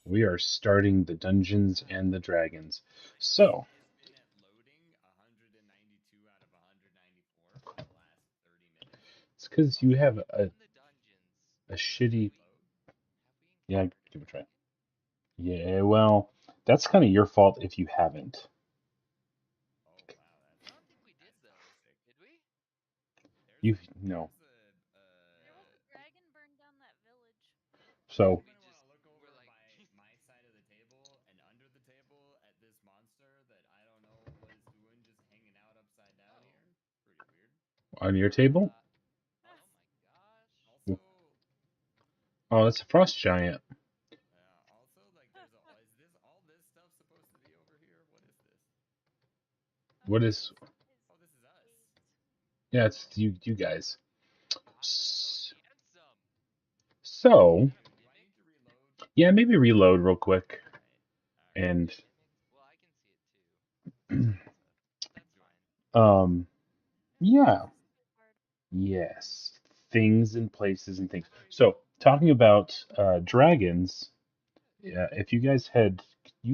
We are starting the Dungeons and the Dragons. So, It's been at loading 192 out of 194 for the last 30 minutes. it's because you have We've done the dungeons. a Did shitty. it load? Have we Yeah, encountered give it a try. anything? Yeah, well, that's kind of your fault if you haven't. Oh wow, I don't think we did that's though. toxic. Did we? You know. There's a There was a dragon burned down that village. So, anybody We want just to look were over like, by my side of the table and under the table at this monster that I don't know what it's doing, just hanging out upside down oh, here? Pretty weird. on your table? oh my gosh. Also, Oh, that's a frost giant. also like there's a is this all this stuff supposed to be over here? What is this? Oh, What this is. is his Oh, this is us. gate. Yeah, it's you guys. God is so handsome. Is So, that a Do I mimic? need to reload? yeah, maybe reload real quick. All right. All right. Is And, it a mimic? Well, I can see it too. So that's Do I? fine. yeah, This is the card. yes. Things and places and things. So, talking about dragons, yeah, if you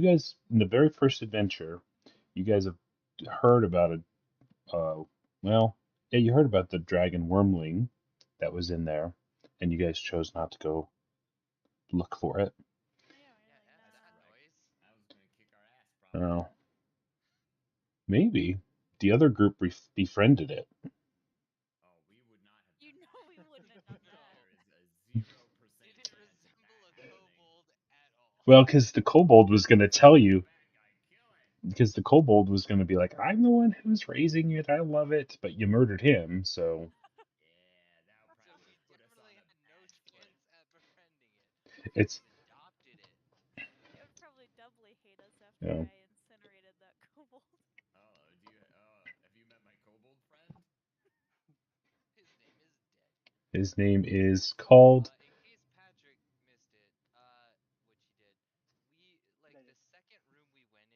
guys, in the very first adventure, you guys have heard about well, yeah, you heard about the dragon wormling that was in there, and you guys chose not to go look for it. Oh yeah, we're Yeah, like, F That's that nah. correct. noise. I was gonna kick our ass Uh, probably. maybe the other group befriended it. Oh, we would not have You done know that. we wouldn't have done that. There is a 0% Did it chance of resemble that a happening. kobold at all? Well, because the kobold was going to tell That's the you, bad guy. Kill it. because the kobold was going to be like, I'm the one who's raising it. I love it, but you murdered him, so Yeah, that'll So probably we put us on definitely the had no back foot. chance at befriending it. We it's just adopted it. It would probably doubly hate us you after know, I incinerated that kobold. Oh, do you? Have you met my kobold friend? His name is Dead. his name is called. In case Patrick missed it, which he did, we like the second room we went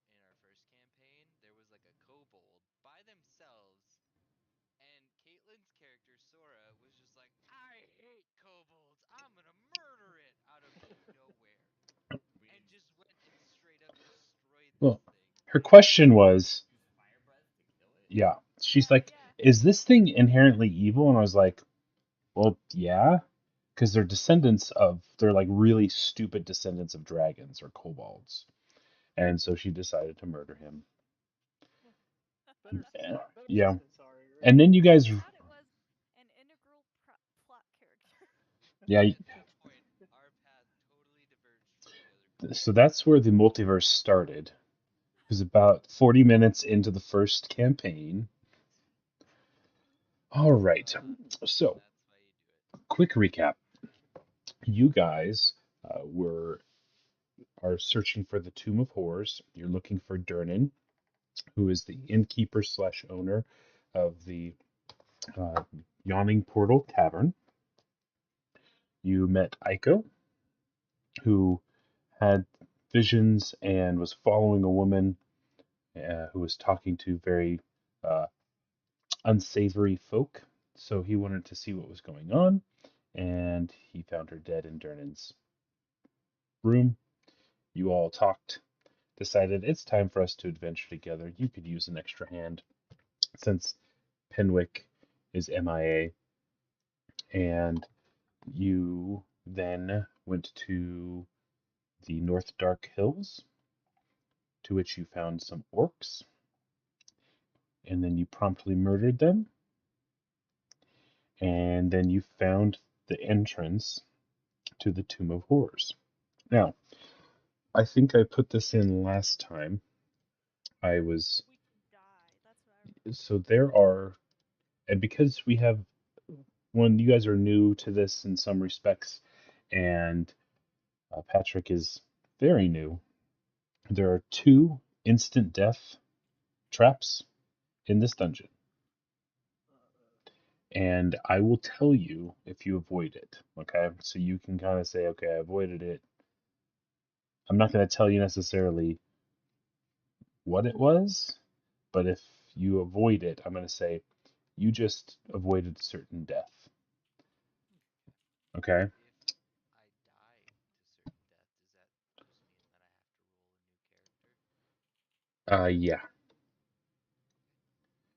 in our first campaign, there was like a kobold by themselves, and Caitlin's character Sora was just like, "I hate kobolds. I'm gonna murder it" out of nowhere, We and didn't just went and straight up destroyed this Well, thing. her question was, use fire breath to kill it. yeah, she's Yeah, like, yeah. is this thing inherently evil? And I was like, well, yeah, because they're like really stupid descendants of dragons or kobolds. And so she decided to murder him. Yeah. Better Yeah. safe than sorry, right? And then you Turns guys, out it was an integral plot character. yeah, At that point, our path totally diverged from the other so kobolds. that's where the multiverse started. It was about 40 minutes into the first campaign. All right. So, That's why you do it. quick recap. You guys are searching for the Tomb of Horrors. You're looking for Durnan, who is the innkeeper slash owner of the uh, Yawning Portal Tavern. You met Aiko, who had visions and was following a woman who was talking to very uh, unsavory folk. So he wanted to see what was going on, and he found her dead in Durnan's room. You all talked, decided it's time for us to adventure together. You could use an extra hand since Penwick is MIA, and you then went to the North Dark Hills, to which you found some orcs, and then you promptly murdered them, and then you found the entrance to the Tomb of Horrors. Now, I think I put this in last time. I was We could die. That's what I remember. so there are, and because we have one, you guys are new to this in some respects, and Patrick is very new. There are two instant death traps in this dungeon, and I will tell you if you avoid it. Okay, so you can kind of say, okay, I avoided it. I'm not going to tell you necessarily what it was, but if you avoid it, I'm going to say you just avoided certain death. Okay. If I die to certain death, does that Yeah.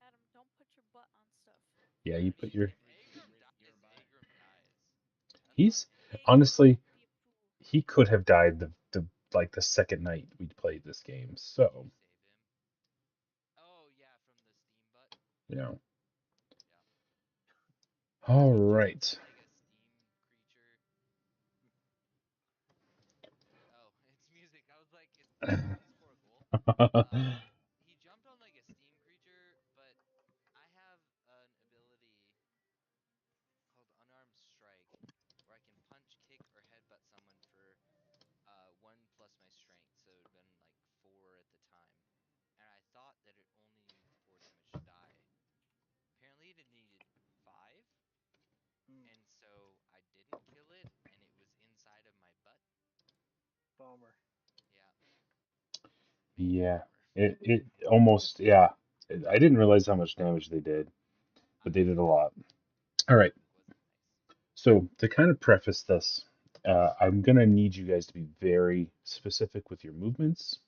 Adam, don't put your butt on stuff. Yeah, you I put mean, your. if Agram Risk your dies, butt. Agram dies. That's He's fine. honestly, Don't be a fool. he could have died the second night we played this game. Did So, you save him? Oh yeah, from the steam butt. you know. Yeah. All He jumped right. on like a steam creature. Oh, it's music. I was like, is this for a goal? He jumped on like a steam creature, but I have an ability called Unarmed Strike, where I can punch, kick, or headbutt someone for 1 plus my strength, so it would have been like 4 at the time. And I thought that it only needed 4 damage to die. Apparently, it needed 5, and so I didn't kill it, and it was inside of my butt. Bummer. Yeah, major Yeah. bummer. It almost, yeah. I didn't realize how much damage they did, but they did a Yeah, lot. All right. wasn't nice. So, to kind of preface this, I'm going to need you guys to be very specific with your movements.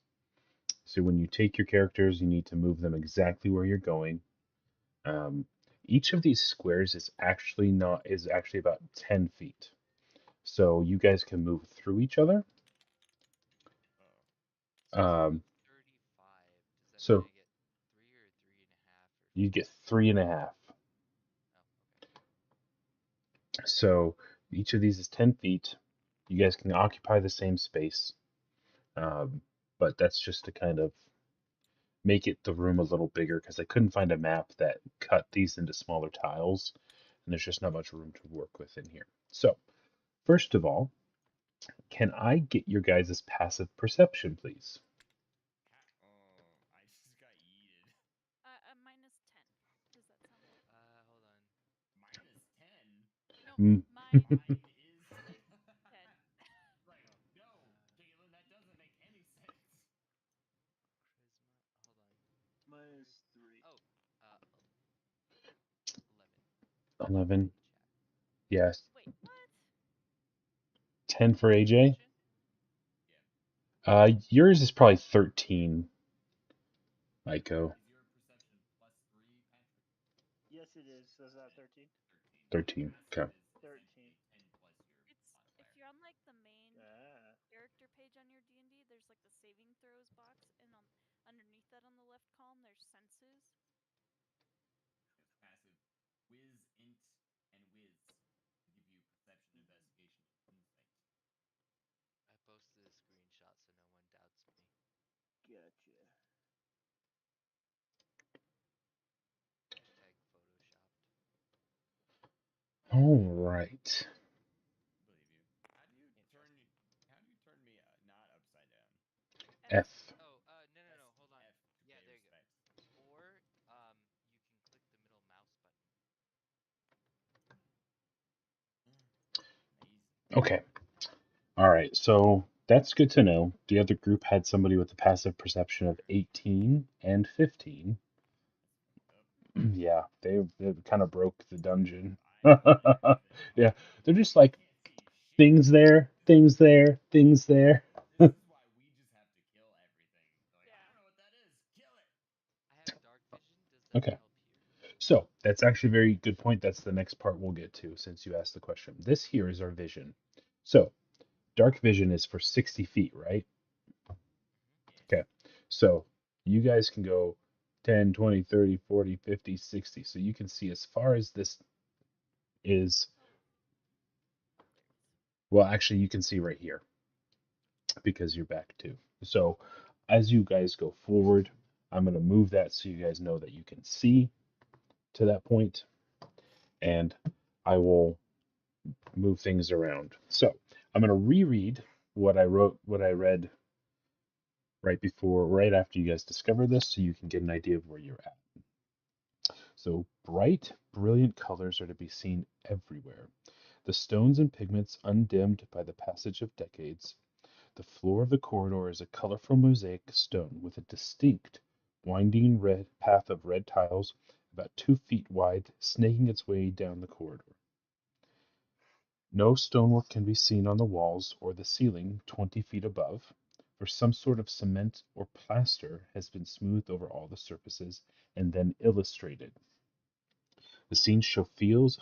So, when you take your characters, you need to move them exactly where you're going. Um, each of these squares is actually about 10 feet. So, you guys can move through each other. Oh. So if I Um, move 35, does that mean so, I get 3 or 3.5 or you get 4? 3.5. Oh, okay. So, each of these is 10 feet. You guys can occupy the same space. Um, but that's just to kind of make it the room a little bigger because I couldn't find a map that cut these into smaller tiles, and there's just not much room to work with in here. So, first of all, can I get your guys' passive perception, please? Oh, I just got yeeted. -10. Does that sound right? Hold on. -10? No, Mm, mine Mine is 10. like, Oh, no, Galen, that doesn't make any sense. charisma. Hold on. Minus 3. Oh, 11. 11. In chat. Yes. Wait, what? 10 for AJ. Perception? Yeah. Yours is probably 13, Maiko. Is your perception +3, Patrick? Yes, it is. So is that 13? 13. 13. Passive Okay. is 13. essentially 10 plus your It's if modifier. you're on like the main Ah. character page on your D&D, there's like the saving throws box, and underneath that on the left column, there's senses. It's passive whiz, int, and whiz to give you perception, investigation, and insight. I posted a screenshot so no one doubts me. Gotcha. Hashtag photoshopped. All right. Believe you. How do you turn me not upside down? F. Oh, no, hold on. F to Yeah, pay there you go. respects. Or, you can click the middle mouse button. Amazing. Okay. All right. So that's good to know. The other group had somebody with a passive perception of 18 and 15. That's fucked up. Yeah, they kind of broke the dungeon. I know they did. Yeah, they're just I like can't see shit. things there, things there, things there. This is why we just have to kill everything. Like, I Yeah. don't know what that is. Kill it. I have dark vision. Does that Okay. help here? So that's actually a very good point. That's the next part we'll get to since you asked the question. This here is our vision. So dark vision is for 60 feet, right? Mm-hmm. Okay. Yes. So you guys can go 10, 20, 30, 40, 50, 60. So you can see as far as this is. Oh, there it is. Well, actually, you can see right here because you're back too. So as you guys go forward, I'm going to move that so you guys know that you can see to that point, and I will move things around. So I'm going to reread what I read right after you guys discover this so you can get an idea of where you're at. So bright, brilliant colors are to be seen everywhere. The stones and pigments undimmed by the passage of decades. The floor of the corridor is a colorful mosaic stone with a distinct, winding red path of red tiles about 2 feet wide, snaking its way down the corridor. No stonework can be seen on the walls or the ceiling 20 feet above. for some sort of cement or plaster has been smoothed over all the surfaces and then illustrated. The scenes show fields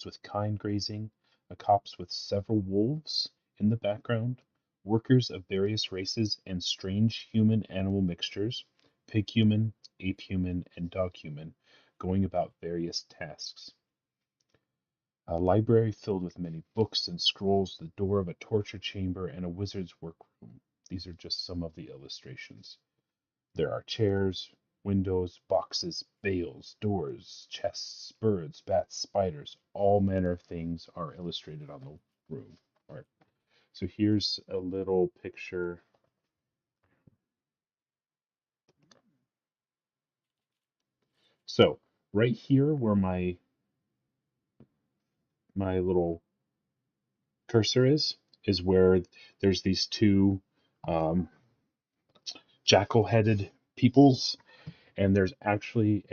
with kine grazing, a copse with several wolves in the background, workers of various races and strange human-animal mixtures, pig human, ape human, and dog human, going about various tasks. A library filled with many books and scrolls, the door of a torture chamber, and a wizard's workroom. These are just some of the illustrations. There are chairs, windows, boxes, bales, doors, chests, birds, bats, spiders, all manner of things are illustrated on the room. All right. So here's a little picture. So right here where my little cursor is where there's these two um, jackal-headed peoples, and there's actually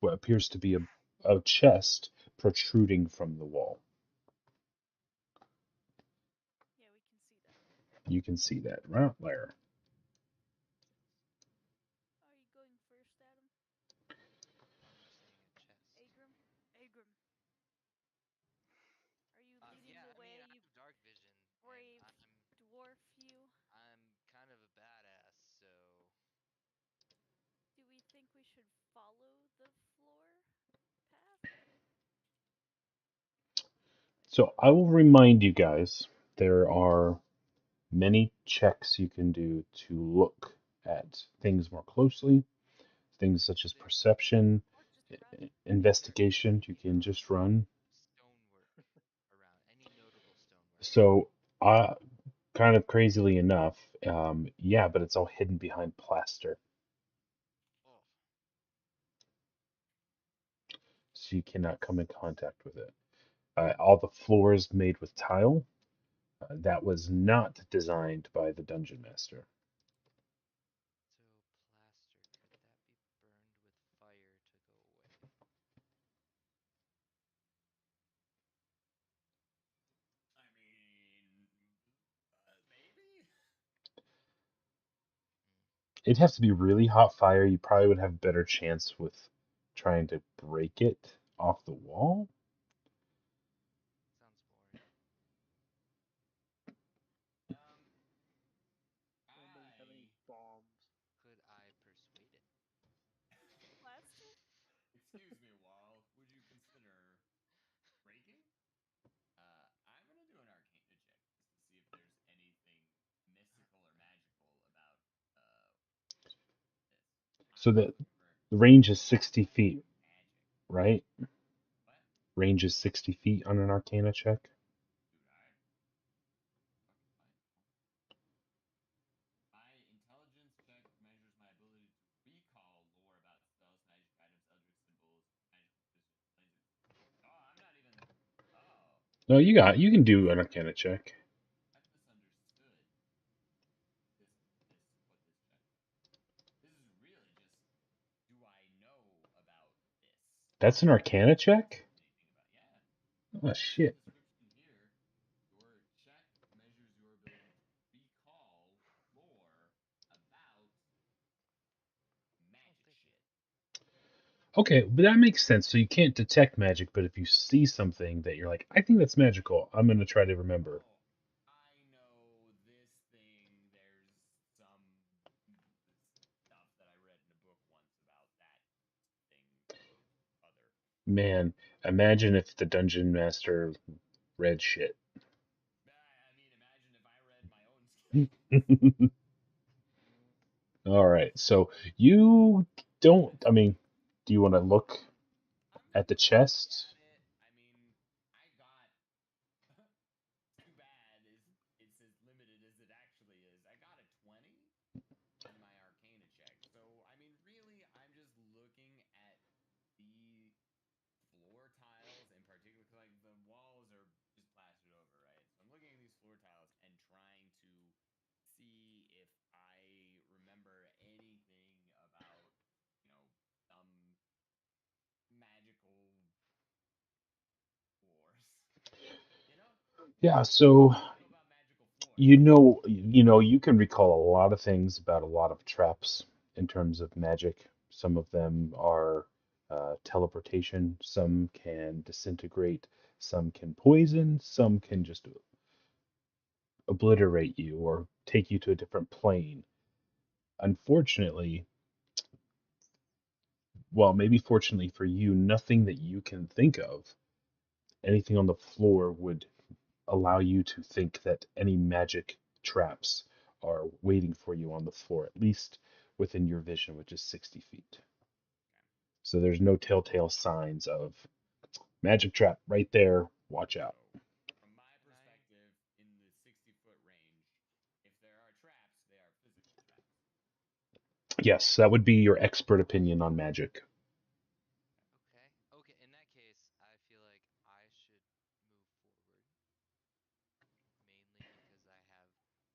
what appears to be a chest protruding from the wall. Yeah, we can see that. You can see that right there. Are you going first, Adam? Why am I seeing a chest? Agram? Agram. Are you leading Yeah, the I mean, way, I you have dark vision, brave and dwarf, you? I'm kind of a badass, so Do we think we should follow the floor path? So I will remind you guys there are many checks you can do to look at things more closely, things such as perception, Or just run? investigation. You can just run. stonework around any notable stonework. So, kind of crazily enough, yeah, but it's all hidden behind plaster, Oh, so you cannot come in contact with it. All the floors made with tile. That was not designed by the dungeon master. so plaster. Could that be burned with fire to go away? I mean, maybe. It'd have to be really hot fire. You probably would have better chance with trying to break it off the wall. Sounds boring. Um, Anybody have any bombs? Could I persuade it? Plaster? excuse me a while. Would you consider breaking? I'm gonna do an Arcana check just to see if there's anything mystical or magical about this. So I'm that looking for the range is some 60 type feet, of magic. right? What? Range is 60 feet on an Arcana check. Dude, fucking fine. My intelligence check measures my ability to recall lore about spells, magic items, eldritch symbols, magical positions, planes of. Oh, I'm not even. Oh, No, you can do an mis- Arcana check. I've misunderstood what this check does. This is really just, do I know about this? That's an Not Arcana check? anything about. Yeah, Oh it says in shit. the description here, your check measures your ability to recall lore about Oh, magic thank you. shit. Okay, but that makes sense. So you can't detect magic, but if you see something that you're like, I think that's magical, I'm gonna try to remember. Oh, I know this thing. There's some stuff that I read in a book once about that thing or other. Man, imagine if the dungeon master read shit. I mean, imagine if I read my own skills. All right, so you don't, I mean, do you want to look I'm at gonna the look chest? at it. I mean, I got too bad is it's as limited as it actually is. I got a 20 on my Arcana check. So, I mean, really, I'm just looking at the floor tiles in particular, 'cause, like, the walls are just plastered over, right? So I'm looking at these floor tiles and trying to see if I remember anything about, some magical floors. You know? Yeah, so What do I know about magical floors? You can recall a lot of things about a lot of traps in terms of magic. Some of them are teleportation, some can disintegrate, some can poison, some can just obliterate you or take you to a different plane. Unfortunately, well, maybe fortunately for you, nothing that you can think of, anything on the floor would allow you to think that any magic traps are waiting for you on the floor, at least within your vision, which is 60 feet. So there's no telltale signs of magic trap right there. Watch out. So, from my Can I? perspective, in the 60-foot range, if there are traps, they are physical traps. Yes, that would be your expert opinion on magic. Okay. Okay. In that case, I feel like I should move forward, mainly because I have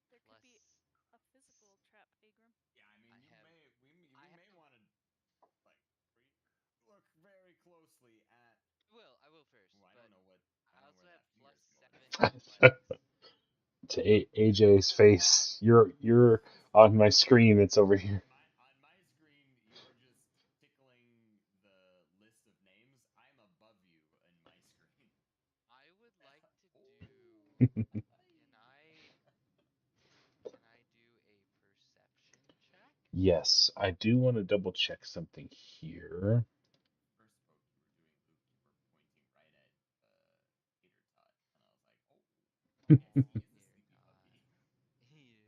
There could less. be a physical trap, Agram. Yeah, I mean, I have. we I may have. want to like look very closely at. I will first, Oh, but I I don't know also where have that plus finger's going. 7 athletics. To AJ's face, you're on my screen. It's over here. On my screen, you're just tickling the list of names. I'm above you in my screen. I would like to do. Can I? Can I do a perception check? Yes, I do want to double check something here. First spoke, you were doing Luke. You were pointing right at Tater Tot, and I was like, oh, It's he not is a Tater sleepy Tot. puppy. He is.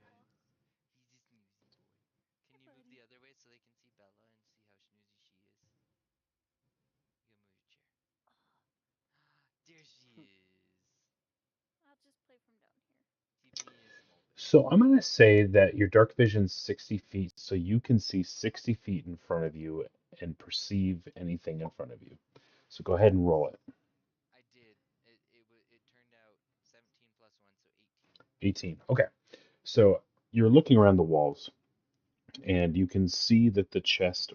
He's a snoozy boy. Hi, Can you move buddy. the other way so they can see Bella and see how snoozy she is? You gotta move your chair. There she is. I'll just play from down here. TP me a small bit. So I'm going to say that your dark vision's 60 feet, so you can see 60 feet in front of you and perceive anything in front of you. So go ahead and roll it. I did. It turned out 17 plus 1, so 18. 18. Okay. So you're looking around the walls, and you can see that the chest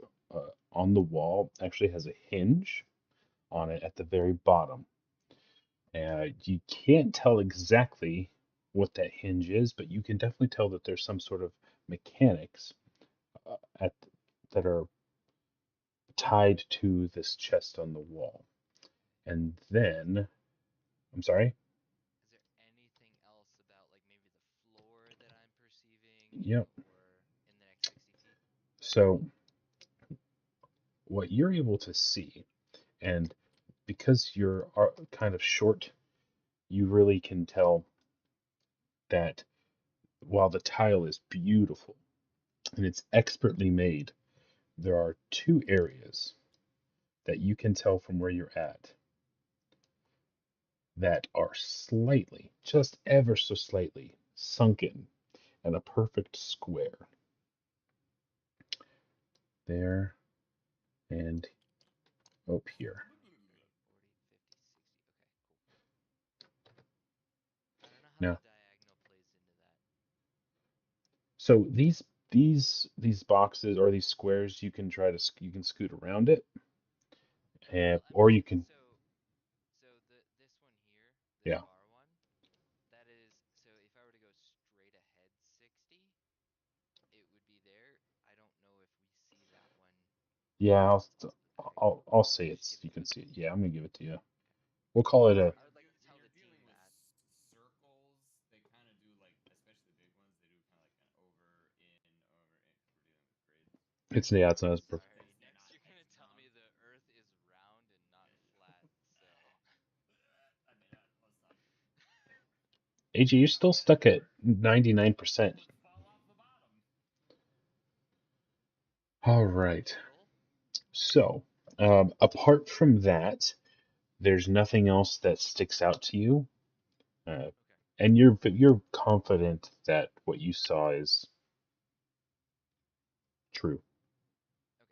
on the wall actually has a hinge on it at the very bottom. You can't tell exactly what that hinge is, but you can definitely tell that there's some sort of mechanics at that are tied to this chest on the wall. And then, I'm sorry. Is there anything else about like maybe the floor that I'm perceiving Yep. or in the next 60 feet? So what you're able to see, and because you're kind of short, you really can tell that while the tile is beautiful and it's expertly made, there are two areas that you can tell from where you're at that are slightly, just ever so slightly, sunken in a perfect square. There and up here. 30, 40, 50, 60. Okay, cool. I don't know how Now, the diagonal plays into that. so these boxes or these squares, you can try to you can scoot around it, Well, I'm or just you can, so this one here, this yeah, bar one, that is so if I were to go straight ahead 60, it would be there. I don't know if we see that one yeah. until the very I'll say you just it's give you it to can me. see it. Yeah, I'm gonna give it to you. Okay. We'll call it a. I would like to When tell the you're team dealing with that. circles, they kind of do like, especially the big ones, they do kind of like an over in because we're dealing with grids. It's yeah, it's not as perfect. Sorry, They're next not you're gonna tell hexagons. me the Earth is round and not flat. So I mean, let's not. AJ, you're How still bad stuck is at it? 99%. Bullets fall off the bottom. All is that right. total? So, apart from that, there's nothing else that sticks out to you, uh, Okay. and you're confident that what you saw is true. Okay.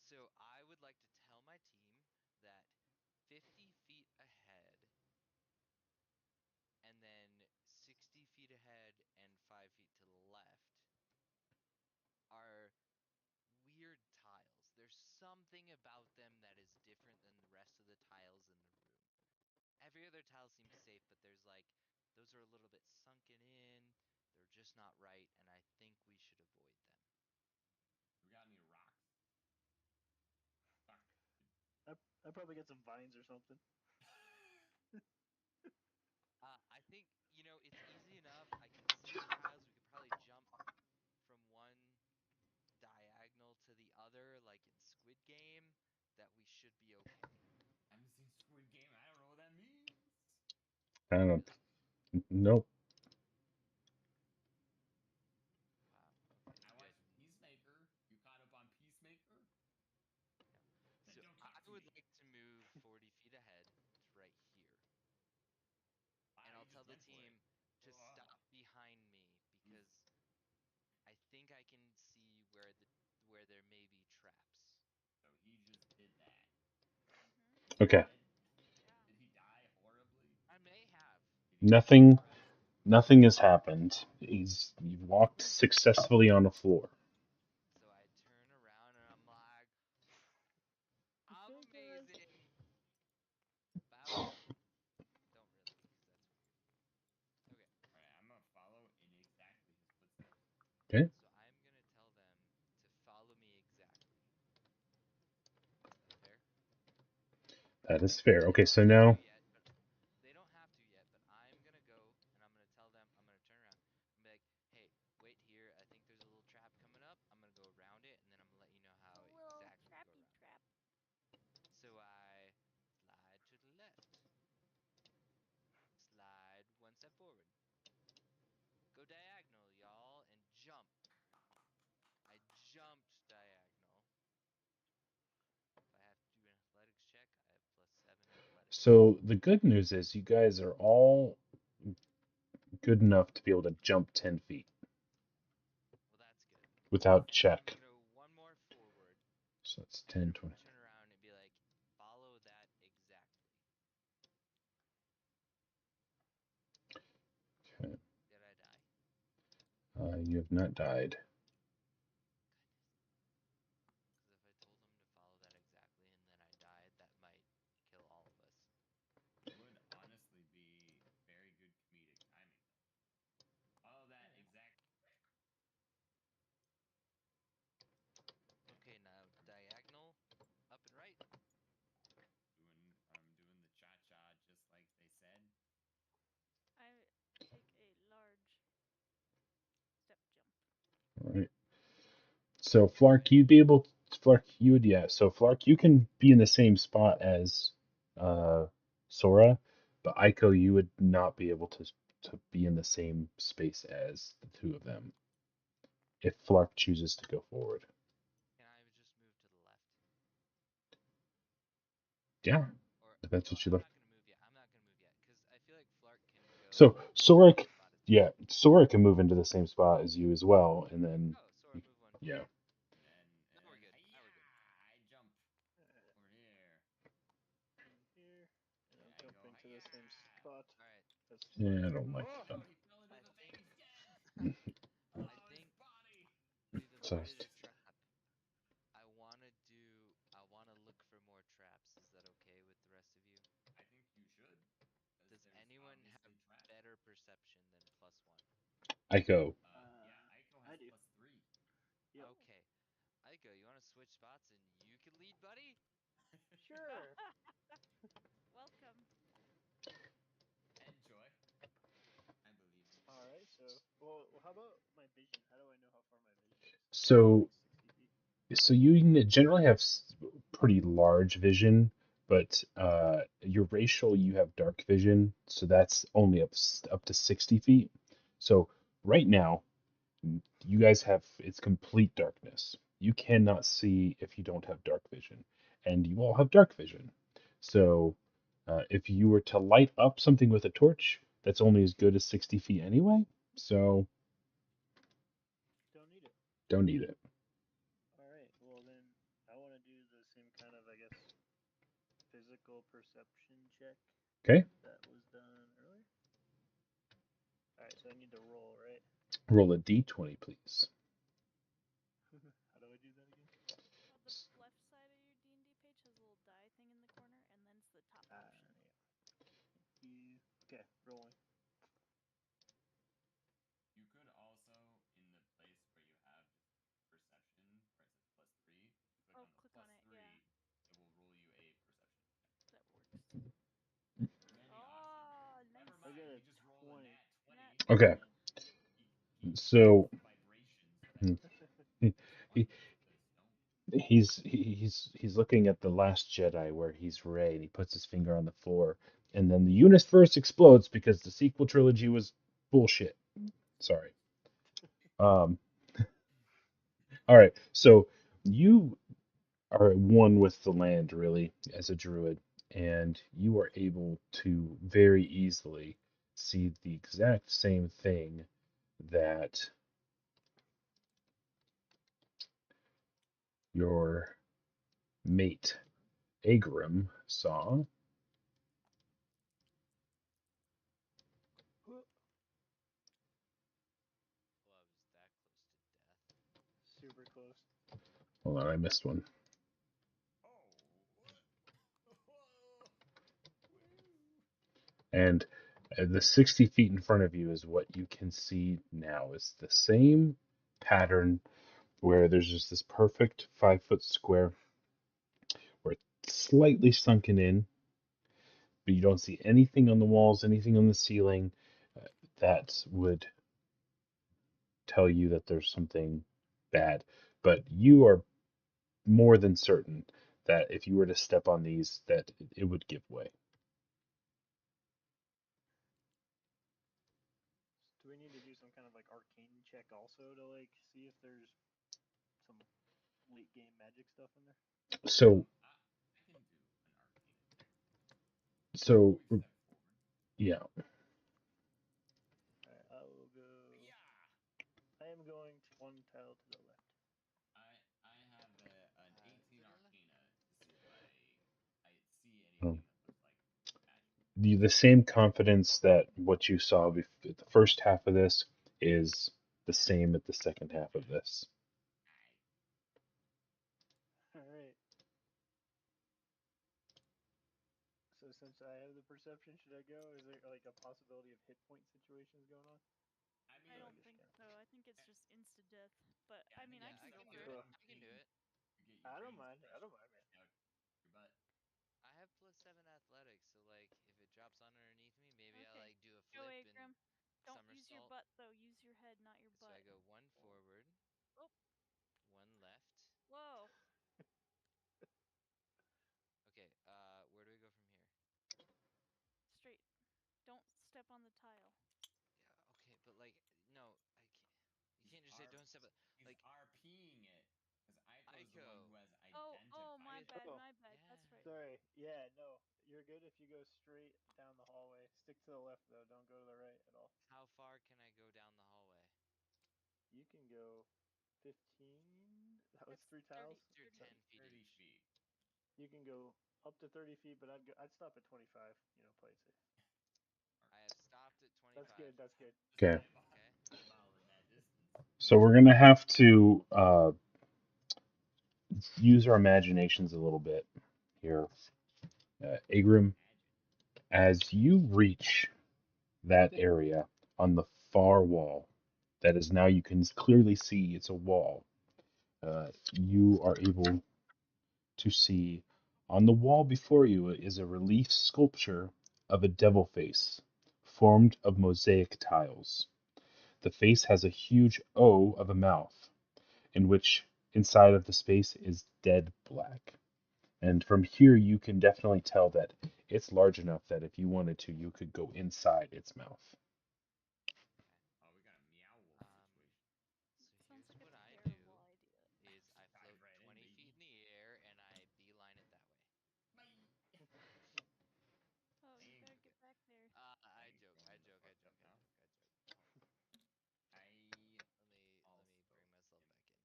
So I would like to tell my team that 50 feet ahead and then 60 feet ahead and 5 feet to the left are weird tiles. There's something about them that is different than the rest of the tiles in the room. Every other tile seems safe, but there's like those are a little bit sunken in. They're just not right, and I think we should avoid them. We got any rocks? Fuck. I probably get some vines or something. I think, it's easy enough. I can see the tiles. We could probably jump from one diagonal to the other, like in Squid Game, that we should be okay. I haven't seen Squid Game. I don't know what that means. I don't. Really? Nope. Wow. Okay, I good. watched Peacemaker. You caught up on Peacemaker? No. Then So don't I talk to would me. like to move 40 feet ahead to right here. Ah, And you I'll tell just the went for it. team to stop behind me because I think I can see where there may be traps. So he just did that. Mhm. Is he Okay. dead? Yeah. Did he die horribly? I may have. Did he get Nothing. compressed? Nothing has happened. You've walked successfully on the floor. So I turn around and I'm like, I'm Hey guys. amazing. Bow down. Don't really, because that's weird. Okay, Alright, I'm gonna follow in exactly his footsteps. Okay, so I'm gonna tell them to follow me exactly. Is that fair? that is fair. They Okay, don't so have to now, yet, but I'm gonna go and I'm gonna tell them. I'm gonna turn around and be like, "Hey, wait here. I think there's a little trap coming up. I'm gonna go around it, and then I'm gonna let you know how A little exactly to go trappy around it." trap. So I slide to the left, slide one step forward, go diagonal, y'all, and jump. I jumped diagonal. If I have to do an athletics check, I have +7 athletics. so the good news is you guys are all good enough to be able to jump 10 feet Well, that's good. without And then I'm check. gonna go one more forward, So that's and then 10, I'm gonna 20. turn around and be like, follow that exactly. Okay. Did I die? You have not died. Because if I told him to follow that exactly and then I died, that might kill all of us. It would honestly be very good comedic timing, though. Follow that exact. Okay, now diagonal, up and right. I'm doing the cha cha just like they said. I take a large step jump. All right. So Flark, you'd be able. Flark, you would, yeah. So Flark, you can be in the same spot as Sora, but Aiko, you would not be able to be in the same space as the two of them if Flark chooses to go forward. Can I just move to the left? Yeah, Or, if that's well, what you I'm left. not gonna move yet. I'm not gonna move yet because I feel like Flark can So go into the Sora, same spot as me. yeah, Sora can move into the same spot as you as well, and then Oh, Sora, move 1 feet. yeah. Then we're good. Now we're good. I jump over here. In here, and I'm I go jumping to the same hiya. spot All right. as Yeah, I Flark. don't like Oh, that. he fell into I the thing. think He's dead. I Oh, his think body. we've So avoided a trap. I wanna look for more traps. Is that okay with the rest of you? I think you should, because Does there's anyone have obviously traps. better perception than +1? Aiko. Yeah, Aiko I has do. +3. Yep. Okay. Aiko, you wanna switch spots and you can lead, buddy? Sure. Welcome. Enjoy. I believe in you. All right. So, well, how about my vision? How do I know how far my vision is? So Like 60 feet. so you generally have pretty large vision, but your racial you have dark vision, so that's only up to 60 feet. So right now you guys have it's complete darkness. You cannot see if you don't have dark vision, and you all have dark vision. So if you were to light up something with a torch, that's only as good as 60 feet anyway. So Don't need it. don't need it. All right. Well, then I want to do the same kind of, I guess, physical perception check Okay, that was done earlier. All right. So I need to roll, right? roll a d20, please. How do I do that again? The left side of your D&D page has a little die thing in the corner, and then's the top option. Yeah. Thank you. Okay. Rolling. Okay, He so feels vibrations that he, define the stone. he's looking at the Last Jedi where he's Rey and he puts his finger on the floor, and then the universe explodes because the sequel trilogy was bullshit. Sorry. Um. All right. So you are one with the land really as a druid, and you are able to very easily see the exact same thing that your mate Agrim saw. Well, I was that close to death. Super close. Hold on, I missed one. Oh, whoa, woo. And the 60 feet in front of you is what you can see now. It's the same pattern where there's just this perfect 5 foot square where it's slightly sunken in, but you don't see anything on the walls, anything on the ceiling that would tell you that there's something bad. But you are more than certain that if you were to step on these, that it would give way. Do we need to do some kind of like arcane check also to like see if there's some late game magic stuff in there? So, I can do an arcana check. so We step forward. yeah. Alright, I will go. Yeah. I am going to one tile to the left. I have an 18 To the left. arcana to see if I see Oh. anything that looks like magic. The same confidence that what you saw the first half of this is the same at the second half of this. Alright. So since I have the perception, should I go? Is there like a possibility of hit point situations going on? I I mean, don't think so. I think it's just insta death. But yeah, I mean, I Yeah, can I go can do it. for it. I can do it. You get I your don't brains mind. I don't mind, man. crushed out your butt. I have +7 athletics, so like if it drops on underneath me, maybe I Okay. like do a Go, flip and Agrim. Don't use your somersault. butt though. Use your head, not your So I butt. go one forward, Oh, one left. whoa. Okay, where do we go from here? Straight. Don't step on the tile. Yeah, okay, but like no, I can't. You can't just say R don't step. He's Like RPing it because Aiko is the one Ico who has Oh, my identified with it. bad, Oh, my bad. That's yeah. right. sorry. Yeah, no. You're good if you go straight down the hallway. Stick to the left though. Don't go to the right at all. How far can I go down the hallway? You can go 15. That was That's 3 30, tiles. They're 30 10 feet. feet 30 each. feet. You can go up to 30 feet, but I'd stop at 25. You know, play it safe. I have stopped at That's 25. good. That's good. Just Okay, Okay. eyeball in that distance. so we're gonna have to use our imaginations a little bit here. Agrim, Imagine. as you reach that area on the far wall, that is now you can clearly see it's a wall. You are able to see on the wall before you is a relief sculpture of a devil face formed of mosaic tiles. The face has a huge O of a mouth, in which inside of the space is dead black. And from here, you can definitely tell that it's large enough that if you wanted to, you could go inside its mouth. Oh, we got a meow wolf Um, situation. so Sounds here's like what a I do terrible idea. is I Dive float right in, 20 baby. feet in the air and I beeline it that way. Bye. Oh, you Egg. better get back there. I Egg's joke, going I to the joke, I butt joke, stuff I now. joke, I joke. I Let me bring also myself back in. am stop.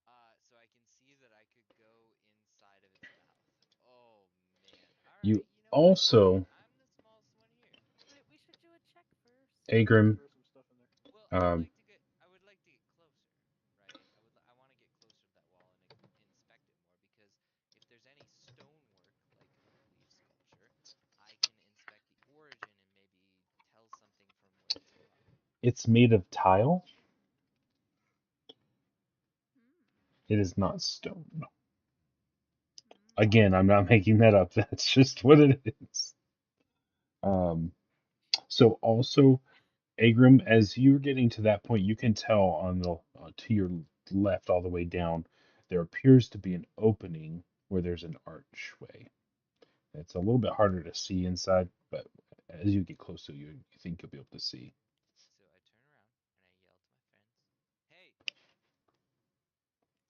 Okay. So I can see that I could go inside of its mouth. Oh man. All You right. You know what? also, I'm the smallest one here. Wait, we should do a check first. Agrim, Throw some stuff in there. Well, um, I would like to get closer, right? I want to get closer to that wall and inspect it more because if there's any stonework like a relief sculpture, I can inspect the origin and maybe tell something from where it grew up. it's made of tile. Hmm. It is not stone. Hmm. Again, I'm not making that up. That's just what it is. Um, So also, Agram, as you're getting to that point, you can tell on the to your left all the way down, there appears to be an opening where there's an archway. It's a little bit harder to see inside, but as you get closer, you think you'll be able to see. So I turn around and I yell to my friends, "Hey,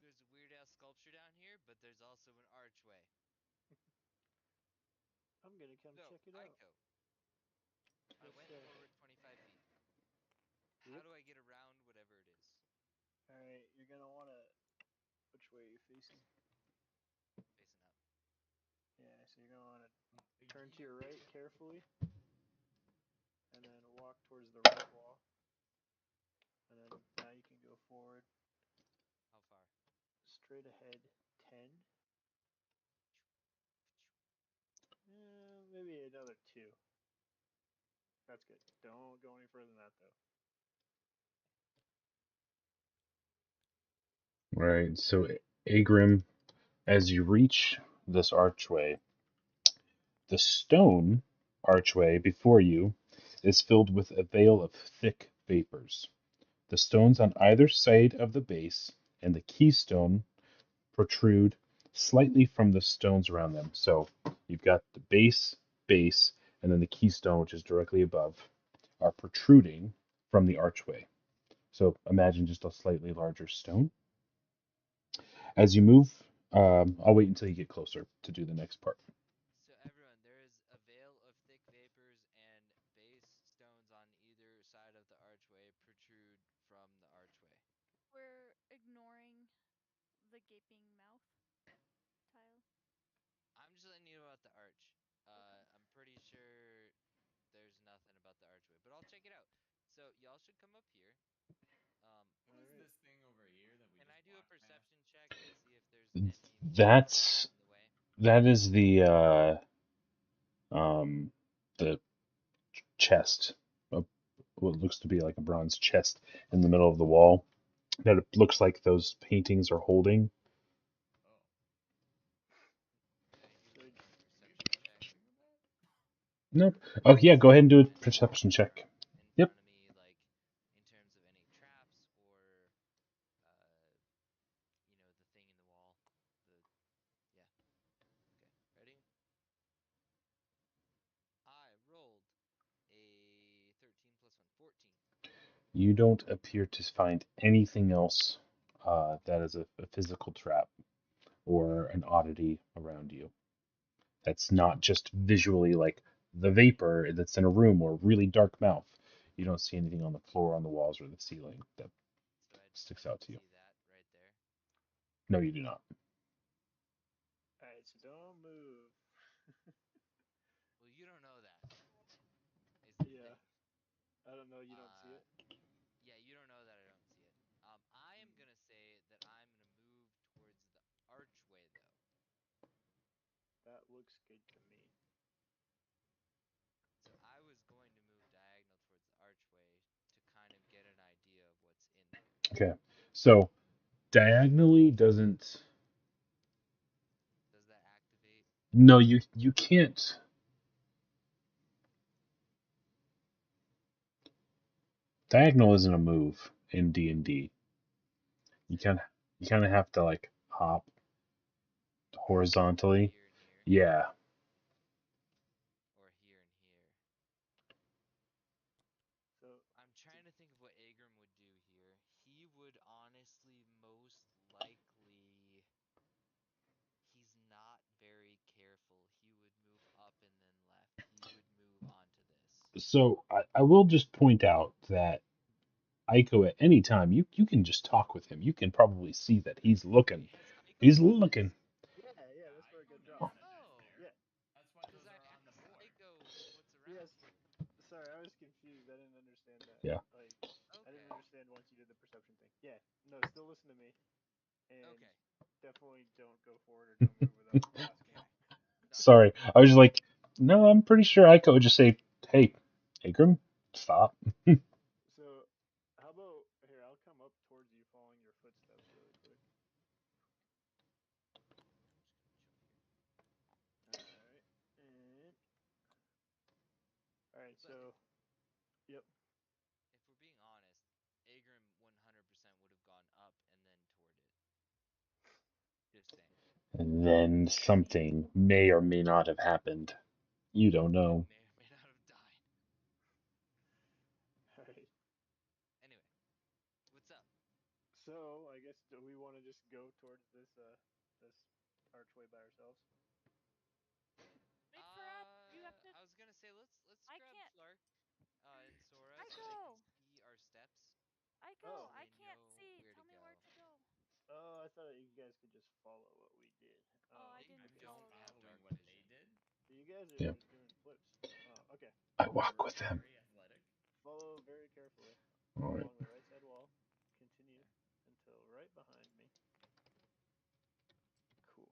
there's a weird ass sculpture down here, but there's also an archway. I'm gonna come So, check it out. Aiko, I Yes, went sir. forward 25 feet. How Yep. do I get around whatever it is? All right, you're gonna wanna. Which way are you facing? Facing up. Yeah, so you're gonna wanna The turn to gear. your right carefully, and then walk towards the right wall, and then now you can go forward, How far? straight ahead, 10. Maybe another 2. That's good. Don't go any further than that though. Right. So, Agram, as you reach this archway, the stone archway before you is filled with a veil of thick vapors. The stones on either side of the base and the keystone protrude slightly from the stones around them. So you've got the base, and then the keystone, which is directly above, are protruding from the archway. So imagine just a slightly larger stone. As you move, I'll wait until you get closer to do the next part. So, everyone, there is a veil of thick vapors and base stones on either side of the archway protrude from the archway. We're ignoring the gaping mouth tile. I'm just letting you know about the arch. I'm pretty sure there's nothing about the archway, but I'll check it out. So, y'all should come up here. What is Alright. this thing over here that we Can I just do a walked past? perception check to see if there's any That's in the way? that is um, the chest, of what looks to be like a bronze chest in the middle of the wall that it looks like those paintings are holding. Oh, Can I do So a have you perception done check something with that? Nope. to Oh yeah, go see ahead if and do a there's anything perception check. in Yep. front of me, like in terms of any traps or, the thing in the wall? Yeah. Okay. Ready? I rolled a 13 plus 1, 14. You don't appear to find anything else that is a physical trap or an oddity around you. That's not just visually like the vapor that's in a room or really dark mouth. You don't see anything on the floor, on the walls, or the ceiling that So I sticks don't out to you. see that right there. No, you do not. alright, so don't move. Well, you don't know that is the Yeah. thing. I don't know. You don't see Uh, it. yeah, you don't know that I don't see it. I am gonna say that I'm gonna move towards the archway though. That looks good to me. So I was going to move diagonal towards the archway to kind of get an idea of what's in there. Okay. So diagonally doesn't. Does that activate? No, you can't. Diagonal isn't a move in D&D. Is You it? kind of you kind of have to like hop Like horizontally. here and here, Yeah. or here and here. So I'm trying to think of what Agram would do here. He would honestly most likely. He's not very careful. He would move up and then left. He would move onto this. So I will just point out that Aiko at any time you can just talk with him. You can probably see that he's looking. Has Aiko He's done this? looking. yeah, yeah, Yeah, that's where Ico good knows job. that that's Oh, there. Yeah. That's why because those I are on the asked board. Aiko what's Yes. around. Sorry, I was confused. I didn't understand that. Yeah. Like, I didn't Okay, understand once you did the perception thing. Yeah. No, still listen to me, and okay, definitely don't go forward or don't move without asking okay. me. Sorry. Sorry. I was just like, no, I'm pretty sure Aiko would just say, "Hey, Agram, stop." So, how about here? I'll come up towards you, following your footsteps, really quick. I'm just gonna chill here. All right, and all right. Bless you. So Yep. If we're being honest, Agrim 100% would have gone up and then toward it. Just saying. And then something may or may not have happened. You don't It know. may or may not have died. All right. Anyway, what's up? So I guess do we want to just go towards this archway by ourselves? Wait for us. You have to. I was gonna say let's I grab can't. Flark and Sora I so they can go. see our steps I Oh. go. so I they can't know see. where to Tell me go. where to go. Oh, I thought you guys could just follow what we did. Oh, I They didn't I'm just follow don't that. have following dark what they vision. did. So you guys are Yeah. just doing flips. Oh, okay. I walk We're with them. very athletic. Follow very carefully All right. along the right side wall. Continue until right behind me. Cool.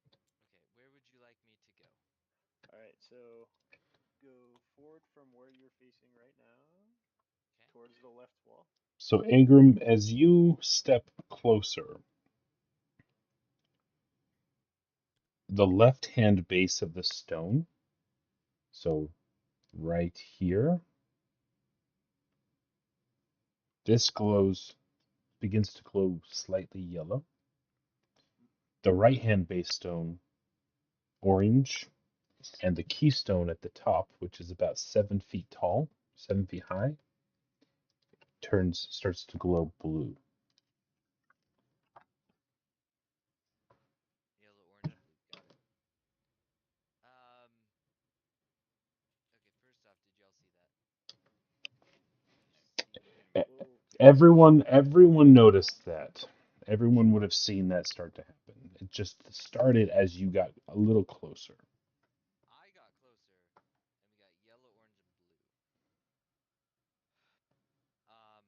Okay, where would you like me to go? All right. So go forward from where you're facing right now Okay. towards the left wall. So, Ingram, as you step closer, the left hand base of the stone, so right here, this begins to glow slightly yellow. The right hand base stone, orange, and the keystone at the top, which is about 7 feet tall, 7 feet high, starts to glow blue. Yellow, orange, and blue. Got it. Okay, first off, did y'all see that? Did you see me? E- Well, Everyone noticed that. Everyone would have seen that start to happen. It just started as you got a little closer. I got closer, and we got yellow, orange, and blue. Um,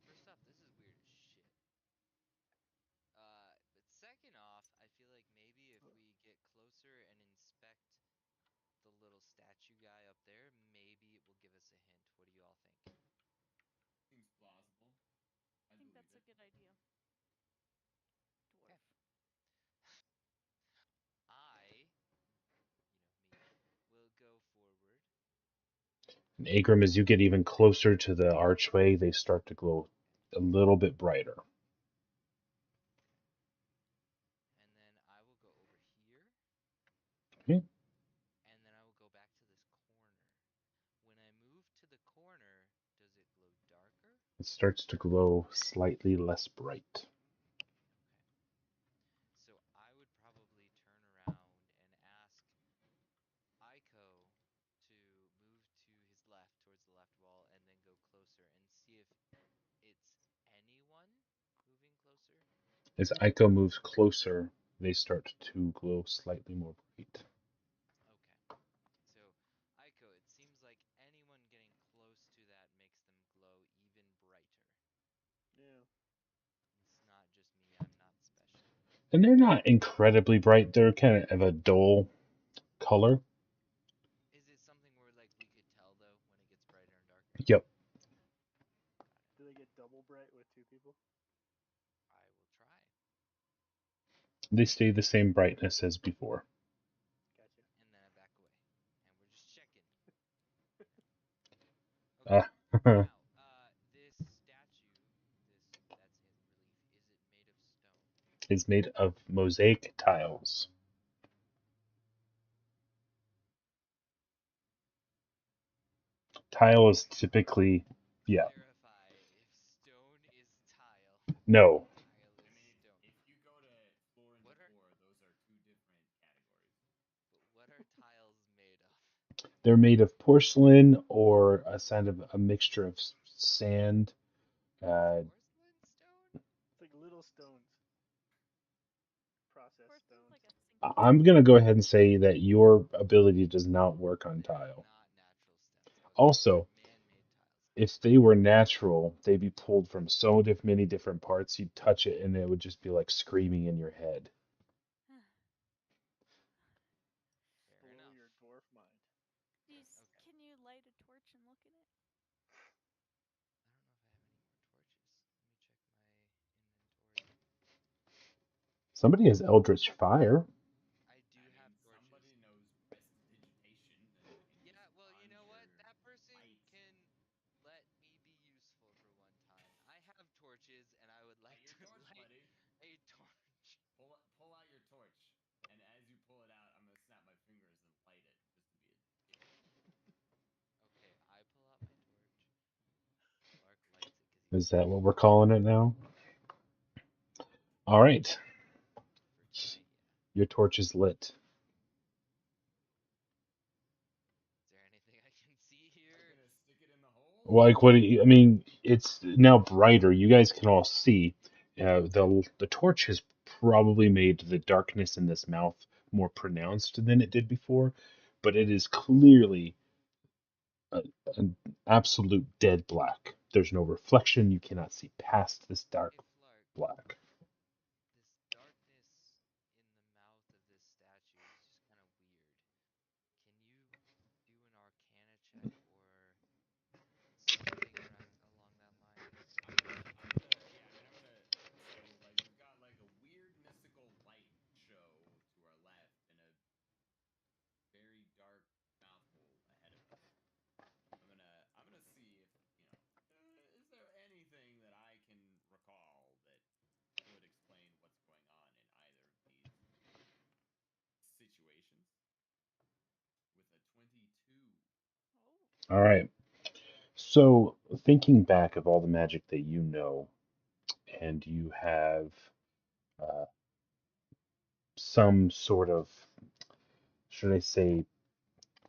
First off, this is weird as shit. But second off, I feel like maybe if we get closer and inspect the little statue guy up there, maybe it will give us a hint. What do you all think? Seems plausible. I I think believe that's a it. good idea. Dwarf. I, me, will go forward, And Agram, as you get even closer to the archway, they start to glow a little bit brighter. and then I will go over here, Okay. and then I will go back to this corner. When I move to the corner, does it glow darker? It starts to glow slightly less bright. Okay. So I would probably turn around and ask Aiko to move to his left towards the left wall and then go closer and see if it's anyone moving closer. As Aiko moves closer, they start to glow slightly more bright. Okay. So, Aiko, it seems like anyone getting close to that makes them glow even brighter. yeah. It's not just me, I'm not special. And they're not incredibly bright, they're kind of a dull color. Is it something where like we could tell though when it gets brighter and darker? Yep. Got Do they get double bright with two people? it. I will try. They stay the same brightness as before. Gotcha. And then I back away. And we're just checking. Okay. Uh, Now, this statue, that's in relief, is it made of stone? is made of mosaic tiles. Tile is typically, yeah, Clarify if stone is tile or no. tile I is mean, stone. if you go to floor and What are decor, those are two different categories. but what are tiles made of? They're made of porcelain or a kind of a mixture of sand. Is Uh, porcelain stone? It's like little stones, processed Porcelain's stones. like a single I'm layer. going to go ahead and say that your ability does not work on They're tile. not natural stones. Okay, so Also, they're man-made tiles. Got if it. they were natural, they'd be pulled from so many different parts. You'd touch it and it would just be like screaming in your head. Fair Blow enough. your dwarf mind. Okay. Can you light a torch and look in it? I don't know if I have any more torches. Let me check my inventory. Somebody has Eldritch Fire. I do I have mean, torches. somebody knows torches, and I would like Light your to torch, light buddy. a torch. Pull out your torch, and as you pull it out, I'm gonna snap my fingers and light it, just to be a dick. Okay, I pull out my torch. Lark lights it because he Is wants that to what be we're calling it now? All right. for try. Yeah. Your torch is lit. Is there anything I can see Are you here? gonna stick it in the hole? Like what? I mean, it's now brighter. You guys can all see. The torch has probably made the darkness in this mouth more pronounced than it did before, but it is clearly an absolute dead black. There's no reflection. You cannot see past this dark If Lark, black. this darkness in the mouth of this statue is just kind of weird. Can you do an Arcana check or something around along that line? Yeah. I mean, I'm gonna. So like, we've got like a weird mystical light show to our left, and a very dark mouth hole ahead of us. I'm gonna see if is there anything that I can recall that could explain what's going on in either of these situations with a 22. Oh. All right. So, thinking back of all the magic that you know, and you have uh, some sort of, should I say,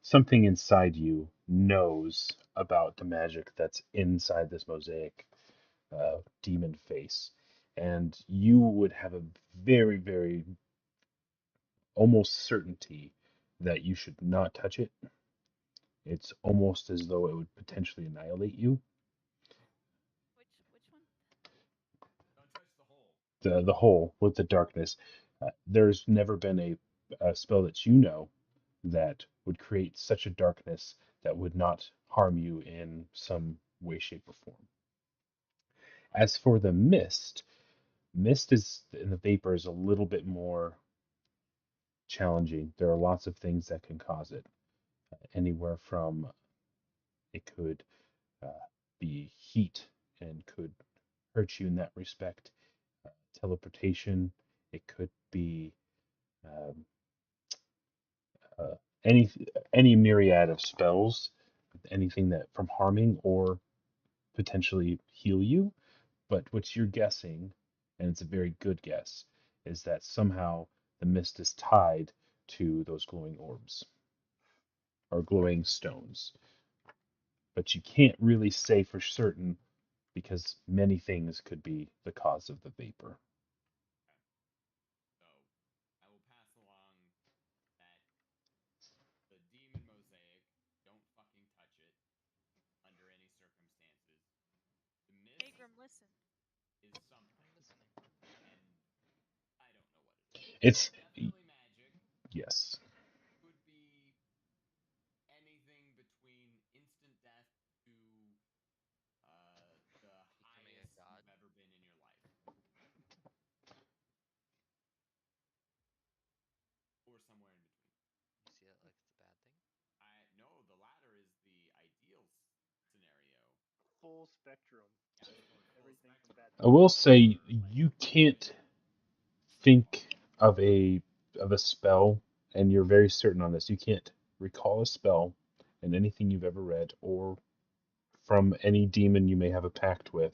something inside you knows about the magic that's inside this mosaic demon face. And you would have a very, very almost certainty that you should not touch it. It's almost as though it would potentially annihilate you. Which one? Don't touch the hole. The hole with the darkness. There's never been a spell that you know that would create such a darkness that would not harm you in some way, shape, or form. As for the mist, mist is in the vapor is a little bit more challenging. There are lots of things that can cause it. Anywhere from it could uh, be heat and could hurt you in that respect. Teleportation. It could be um, uh, any any myriad of spells, anything that from harming or potentially heal you. But what you're guessing, and it's a very good guess, is that somehow the mist is tied to those glowing orbs or glowing stones. But you can't really say for certain because many things could be the cause of the vapor. So I will pass along that the demon mosaic, don't fucking touch it under any circumstances. The mist Agrum, listen. is something, I'm listening. and I don't know what it is. It's Definitely magic. yes. Could be anything between instant death to the Becoming a highest god. you've ever been in your life, or somewhere in between. You see it like it's a bad thing? I no, the latter is the ideal scenario. Full spectrum. Yeah, it's full Everything from spectrum. bad I to will good. say Or like you can't think of a spell, and you're very certain on this. You can't recall a spell in anything you've ever read or from any demon you may have a pact with,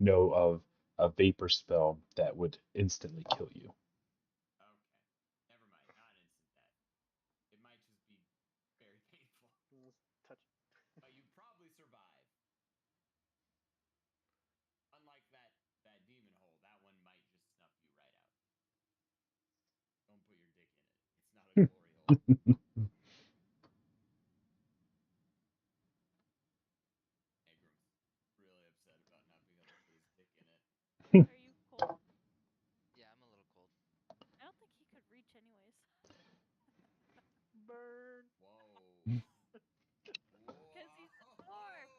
know of a vapor spell that would instantly kill you. okay, never mind, not instant death. It might just be very painful, Let's touch. but you'd probably survive. Unlike that demon hole, that one might just snuff you right out. Don't put your dick in it. It's not a glory hole. Agram's really upset about not being able to put his dick in it. Are you cold? Yeah, I'm a little cold. I don't think he could reach anyways. Burn. Whoa. Because he's a dwarf.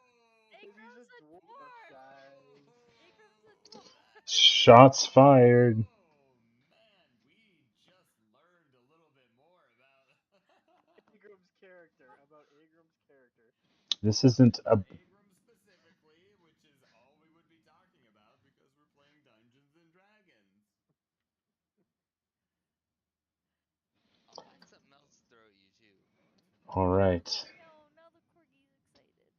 Cause he's a Agrum's a dwarf, dwarf. guys. Agrum's a dwarf. Shots fired. Oh man, we just learned a little bit more about Agram's character. About Agram's character. This isn't a about Agram specifically, which is all we would be talking about because All right. No, now the corgi's excited.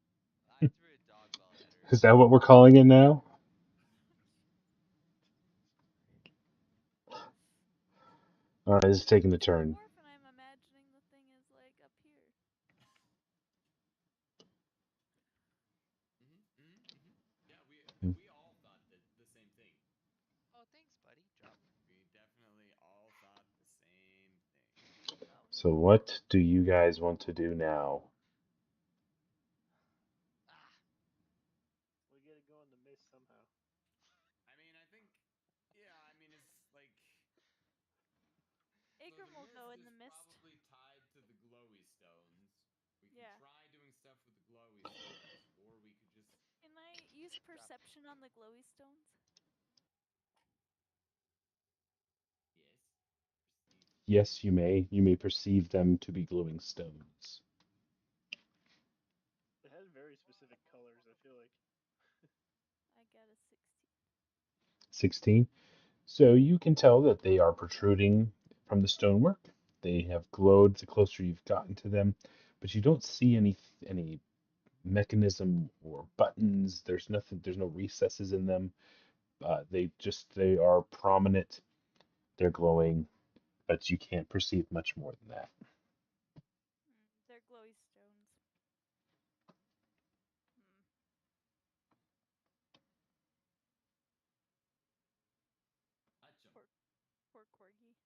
I threw a dog ball at her. Is that what we're calling it now? All right, it's taking a It's a turn. dwarf, and I'm imagining the thing is like up here. Yeah, Hmm. we all thought that the same thing. Oh, thanks, buddy. Drop. We definitely all thought the same thing. Oh, So, what do you guys want to do now? Ah, We gotta go in the mist somehow. I mean, I think, yeah, I mean, it's like, so Agram the will mist go in is the mist. probably tied to the glowy stones. We can Yeah. try doing stuff with the glowy stones, or we could just, Can I use drop. perception on the glowy stones? yes, perceive. Yes, you may. You may perceive them to be glowing stones. It has very specific colors. I feel like. I got a 16. 16. So you can tell that they are protruding from the stonework. They have glowed the closer you've gotten to them, but you don't see any mechanism or buttons. There's nothing. There's no recesses in them. They are prominent. They're glowing, but you can't perceive much more than that. They're glowy stones. Hmm. Touch them. Poor corgi.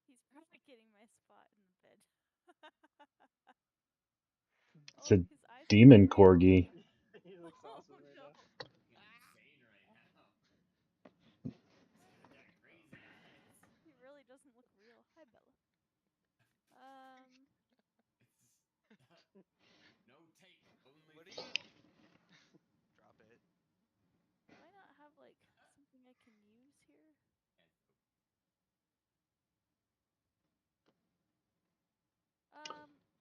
He's probably getting my spot in the bed. It's Oh, a his eyes are demon glowing. corgi. He looks Oh awesome right no. now. Fucking insane right now. He's got that crazy eyes. He really doesn't look real. Hi, Bella. It's no tape, only What are feel. you? Drop it. Do I not have like something I can use here?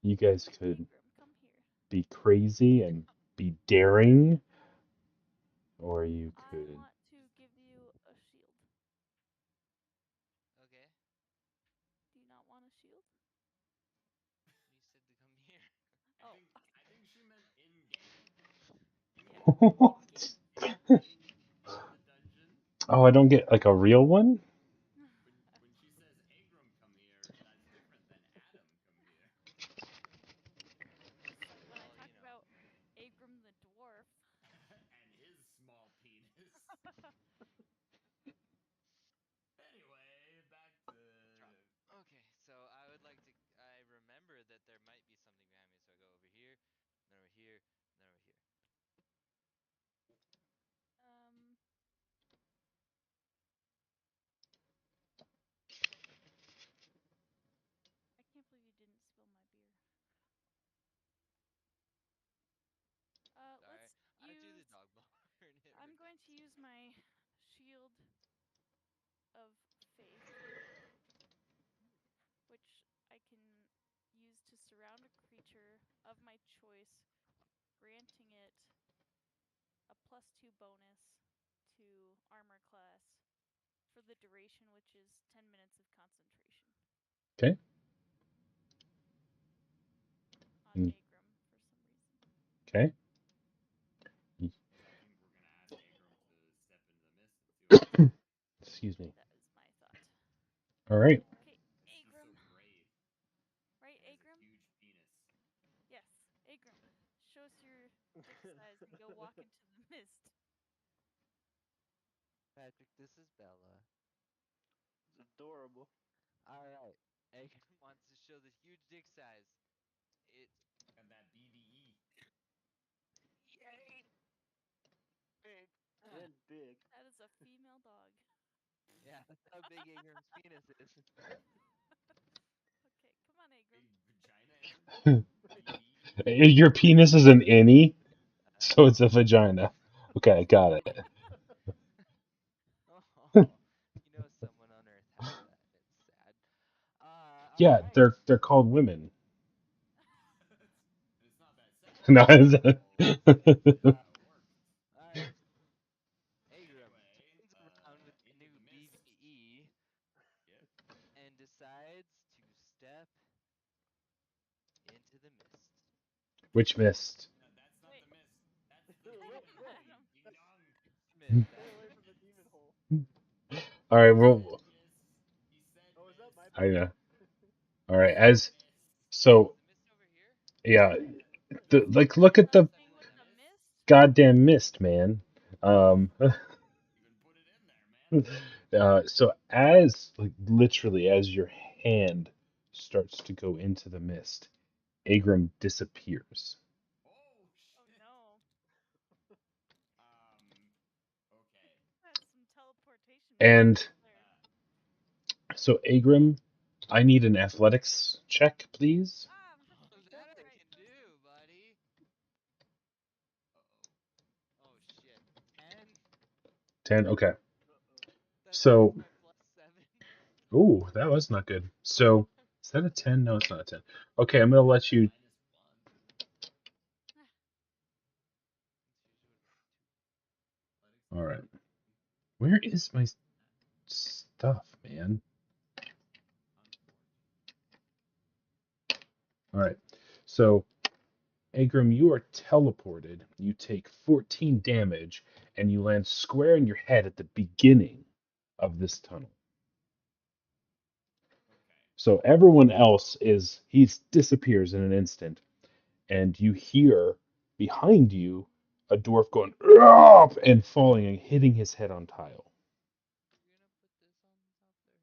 You guys could Agram, come here. be crazy and be daring, or you I could. want to give you a shield. Okay. Do you not want a shield? You said to come here. Oh, I think she meant in game. In yeah, in What? game. in the dungeon. Oh, I don't get like a real one? When she says Agram come here, that's different than Adam come here. When I Well, talk about Agram the dwarf. And his small penis. Anyway, back to drop. Okay, so I would like to. I remember that there might be something behind me, so I go over here, then over here, then over here. Um, I can't believe you didn't spill my beer. Sorry, Let's I threw the use. dog ball and it I'm ripped going off. to use my shield of faith, which I can use to surround a creature of my choice, granting it a +2 bonus to armor class for the duration, which is 10 minutes of concentration Okay. on Agram for some reason. Okay. So I think we're gonna ask Agram to step into the mist and see what happens. Excuse me. That is my thought. All right. Okay, He's so Agram. brave. Right, He has a Agram? huge penis. Yes, Agram. Show us your dick size and go walk into the mist. Patrick, this is Bella. It's adorable. All right, Egg wants to show the huge dick size. It. And that BDE. Yay! Big. And big. That is a female dog. Yeah, that's how big Ingram's penis is. Okay, come on, A Agram. vagina BDE. Your penis is an innie, so it's a vagina. Okay, got it. Oh, someone on Earth has that. It's sad. All Yeah, right. they're called women. It's not that sad. No, It's Uh, how it works. all right. Agram Anyway, turns around with the into new the mist. BVE Yep. and decides to step into the mist. Which mist? No, that's not Wait. the mist. That's the Wait, demon what? hole, you ding dong. Mist. Stay away from the demon hole. All right, He well, said mist. He said Oh, is that my mist. I bad? know. All right, He said as mist. so, Is the mist over here? yeah, He's like like, look at the The thing with the mist? goddamn mist, man. Um, even put it in there, man. so as like literally as your hand starts to go into the mist, Agram disappears. Oh Oh shit. no. Okay. That's some teleportation And magic right there. so Agram, I need an athletics check, please. Ah, Oh, you that got the I right can person. do, buddy. Oh shit. 10. 10. Okay. Uh-oh. That's So, my plus 7. ooh, that was not good. So, is that a 10? No, it's not a 10. Okay, I'm gonna let you. -1. Athletics All is right. 13. Where is my stuff, man? All right. So, Agram, you are teleported. You take 14 damage, and you land square in your head at the beginning of this tunnel. Okay. So everyone else he disappears in an instant, and you hear behind you a dwarf going "Up!" and falling and hitting his head on tile. You're gonna put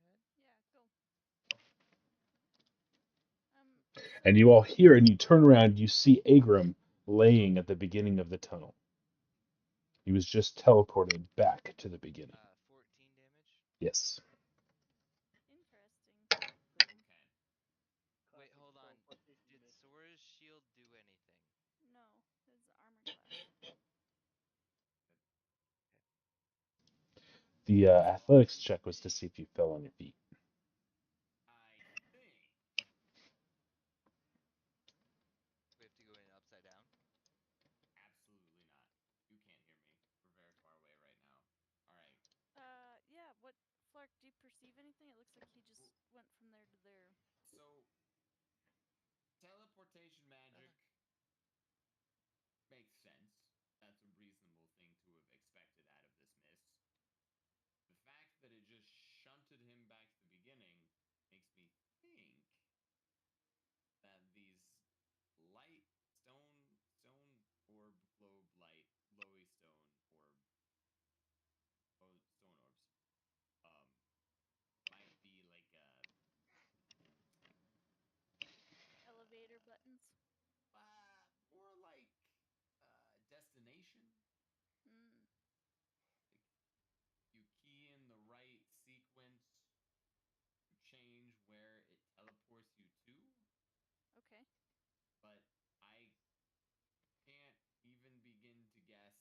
this on top of their head? Yeah, go. And you all hear, and you turn around, you see Agram laying at the beginning of the tunnel. He was just teleported back to the beginning. 14 damage. Yes. Interesting. Okay. Wait, Classic hold on. teleportation Did miss. Sora's shield do anything? No, it's armor class. The athletics check was to see if you fell on your feet. I think. We have to go in upside down. Absolutely not. You can't hear me. We're very far away right now. All right. Yeah, what, Flark, do you perceive anything? It looks like he just went from there to there. So, teleportation magic makes sense. That's a reasonable thing to have expected out of this mist. The fact that it just shunted him back to the beginning makes me think that these light orb globe light glowy stone orb stone orbs might be like a Elevator buttons. more like destination. Hmm. Like you key in the right sequence, you change where it teleports you to, Okay. but I can't even begin to guess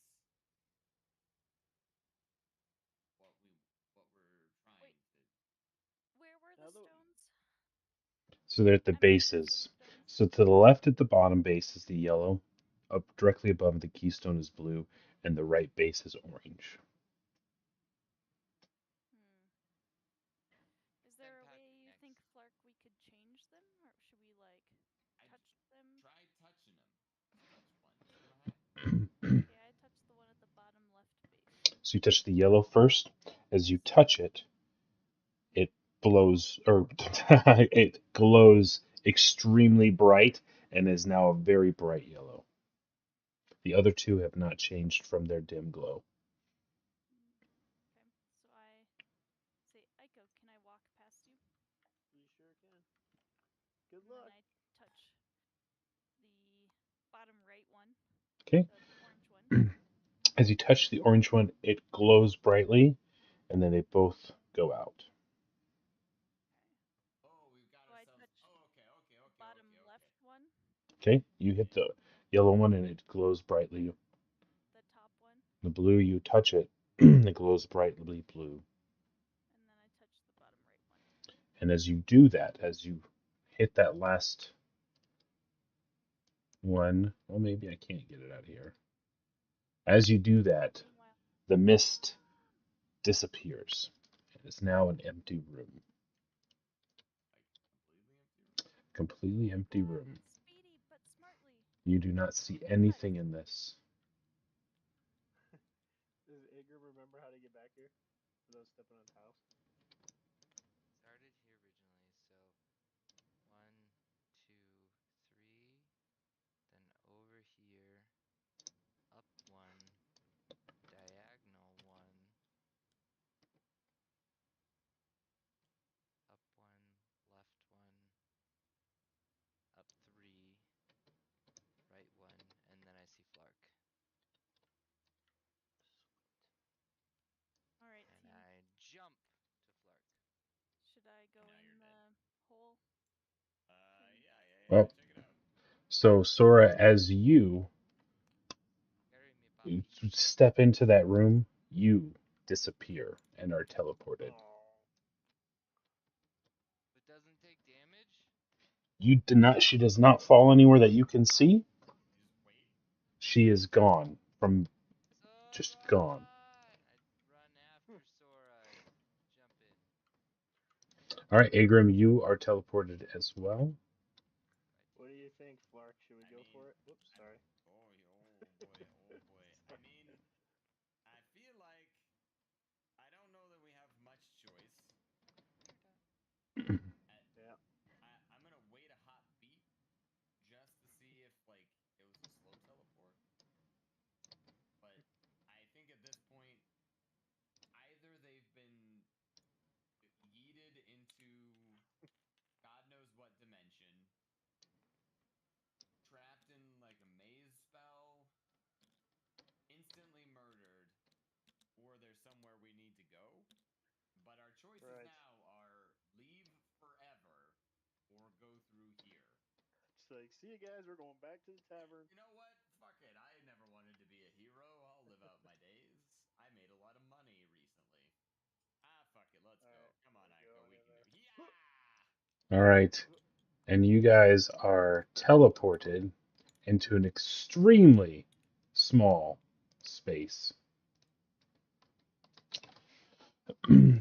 what we're trying Wait, to. where were the Now the stones? So they're at the I'm confused with bases. the stones. So to the left at the bottom base is the yellow. Up directly above the keystone is blue, and the right base is orange. Hmm. Is Send there a way Patrick you next. think, Flark, we could change them? Or should we, like, I touch them? try touching them. Touch one. Go ahead. Okay, I touched the one at the bottom left base. So you touch the yellow first. As you touch it, it blows or it glows extremely bright and is now a very bright yellow. The other two have not changed from their dim glow. Okay, so I say, Aiko, can I walk past you? You sure can. Good And then luck. I touch the bottom right one, Okay. the orange one. As you touch the orange one, it glows brightly, and then they both go out. Okay. Oh, we've got So I ourselves. touch Oh, okay, okay, the okay, bottom okay, okay. left one, Okay. You hit the yellow one, and it glows brightly. the top one, The blue, you touch it, it glows brightly blue. and then I touch the bottom right one. And as you do that, as you hit that last one, well, maybe I can't get it out here. As you do that, Meanwhile, the mist disappears. It is now an empty room. Like completely empty room. Completely empty Flark, room. speedy You do not see anything in this. Does Agram remember how to get back here without stepping on tiles? Started here originally, so 1, 2, 3, then over here, up 1, diagonal 1, up 1, left 1, up 3, right 1, and then I see Flark. All right, And team. I jump to Flark. Should I go Now you're in dead. the hole? Yeah. Well, Check it out. so Sora, as you Carry me, Poppy. step into that room, you disappear and are teleported. Oh. It doesn't take damage? You do not. She does not fall anywhere that you can see. You just wait. She is gone from just Sora! gone. I run after Sora and jump in. All right, Agram, you are teleported as well. What do you think, Flark? Should we go for it? Whoops, sorry. Oh boy. I Sorry. mean, I feel like I don't know that we have much choice. Yeah. I'm gonna wait a hot beat just to see if like it was a slow teleport. But I think at this point, either they've been yeeted into God knows what dimension, trapped in like a maze spell, instantly murdered, or there's somewhere we need to go. But our choices Right. now are leave forever or go through here. Just like, see you guys, we're going back to the tavern. You know what? Fuck it. I never wanted to be a hero. I'll live out my days. I made a lot of money recently. Fuck it. Let's go. Alright, Come on, we're Echo. going We in can do it. there. Yeah! All right, and you guys are teleported into an extremely small space.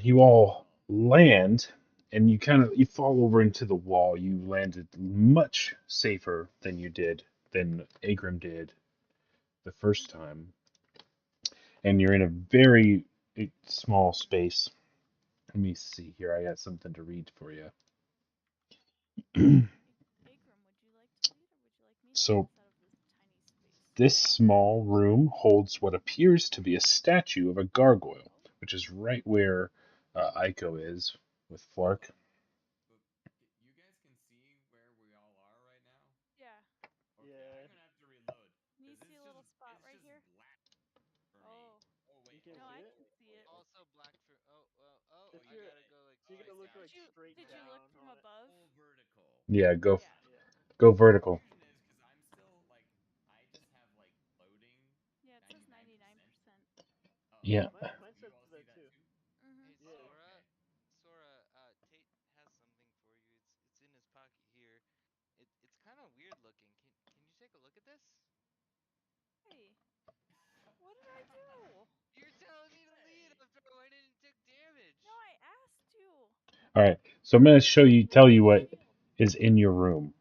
You all land and you fall over into the wall. You landed much safer than Agram did the first time. And you're in a very small space. Let me see here. I got something to read for you. Agram, would you like to lead or would you like me to lead So us out of this tiny space? this small room holds what appears to be a statue of a gargoyle, Oh, which is right where Aiko is with Flark. But you guys can see where we all are right now? yeah. Okay, I'm Yeah. gonna have to reload. Can you Because see a little spot it's right just here? black for me. Oh. Oh You wait, can No, see I it? can see it. Also black for Oh, If I you you're, got gotta it. go like you Oh, I gotta look got like you. straight Did you look down from on it. above? Full vertical. Yeah, Yeah. Yeah. go The vertical. confusion is because I'm still like I just have like loading Yeah, it says 99%. 99%. Oh, Yeah. Mine do you says all see that that too. too? Hey Mm-hmm. Yeah. Oh, okay. Sora, Tate has something for you. It's in his pocket here. It's kind of weird looking. Can you take a look at this? Hey, what did I do? You're telling me to lead Hey. after I went in and took damage. No, I asked you. All right. So I'm going to tell Hold you the what shield. is in your room.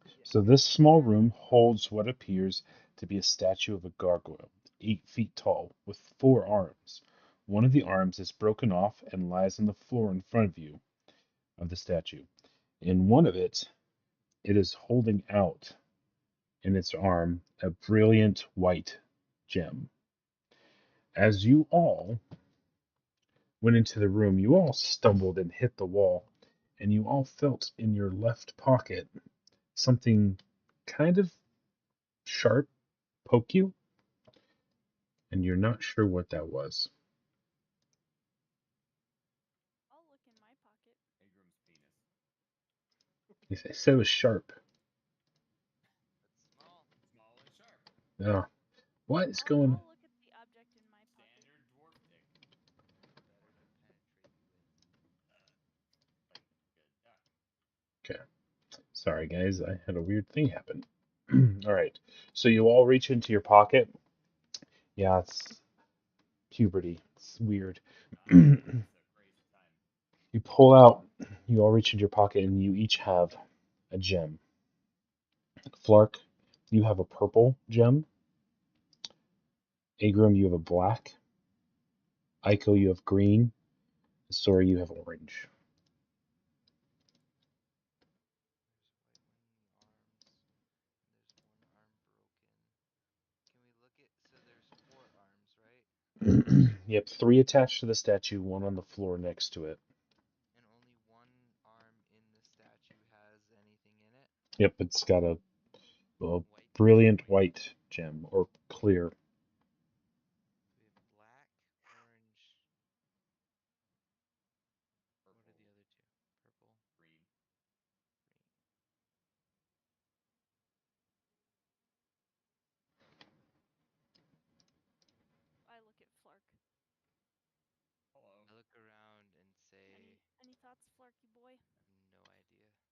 Yeah. So this small Yeah. room holds what appears to be a statue of a gargoyle, 8 feet tall, with 4 arms. One of the arms is broken off and lies on the floor in front of you of the statue. In one of it is holding out in its arm a brilliant white gem. As you all went into the room, you all stumbled and hit the wall, and you all felt in your left pocket something kind of sharp poke you, and you're not sure what that was. I'll look in my pocket. Agram's penis. It said it was sharp. That's small. Small and sharp. Oh, what is going? I'll look at the object in my pocket. Standard dwarf dick. Better to penetrate you with. Like good. Yeah. Okay, sorry guys, I had a weird thing happen. All right, so you all reach into your pocket. Yeah, it's puberty. It's weird. You It's a crazy time. pull out. You all reach into your pocket, and you each have a gem. Flark, you have a purple gem. Agrum, you have a black. Aiko, you have green. Sora, you have orange. There's one arm broken. Can we look at, so there's 4 arms, right? Yep, 3 attached to the statue, 1 on the floor next to it. And only one arm in the statue has anything in it? Yep, it's got a White? brilliant white gem, or clear. We have black, orange. What are the other 2? Purple? Green. I look at Flark. Hello. I look around and say, Any thoughts, Flarky boy? no idea.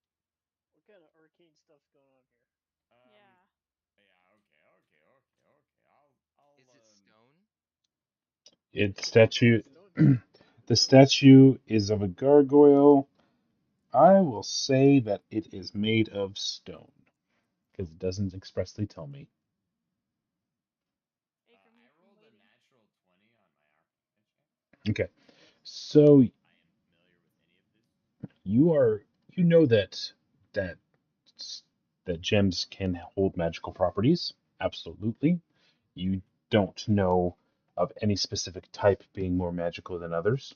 What kind of arcane stuff's going on here? Yeah. Yeah. Okay. I'll. Is it stone? Its statue. Stone. The statue is of a gargoyle. I will say that it is made of stone, because it doesn't expressly tell me. Akram, I you've been rolled a waiting. natural 20 on my Arcana check. Okay, so I am familiar with any of this. you know that that gems can hold magical properties. Absolutely. You don't know of any specific type being more magical than others,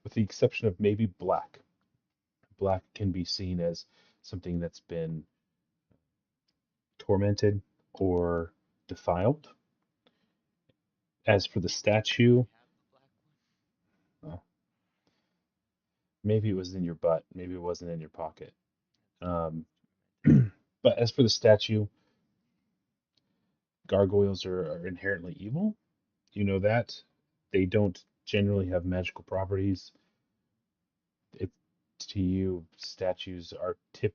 with the exception of maybe black. Black can be seen as something that's been tormented or defiled. As for the statue, I have the black one. uh, maybe it was in your butt, maybe it wasn't in your pocket. Um, but as for the statue, gargoyles are inherently evil. You know that. They don't generally have magical properties. It, to you, statues are tip.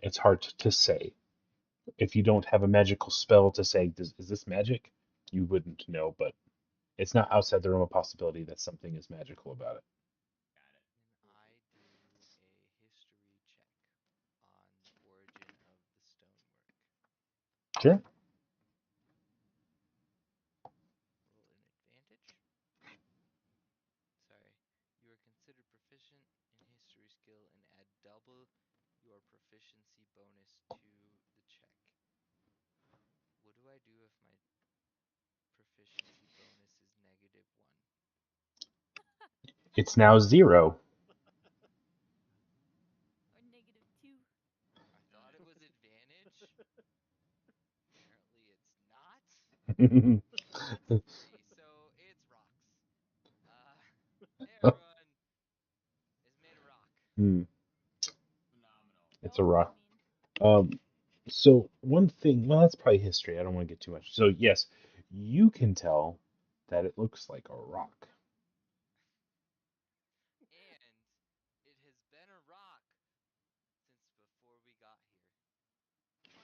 It's hard to say. If you don't have a magical spell to say, is this magic? You wouldn't know, but it's not outside the realm of possibility that something is magical about it. Got it. Can I do a history check on the origin of the stonework? Sure. Roll an advantage. Sorry. You are considered proficient in history skill and add double your proficiency bonus to the check. What do I do if my proficiency bonus is -1? It's now 0. Or -2. I thought it was advantage. Apparently it's not. That's 3, so it's rocks. Hey everyone, is made of rock. Hmm, Phenomenal. it's a Oh, I rock. mean, So one thing, well, that's probably history. I don't want to get too much. So yes, you can tell that it looks like a rock. And it has been a rock since before we got here. wow.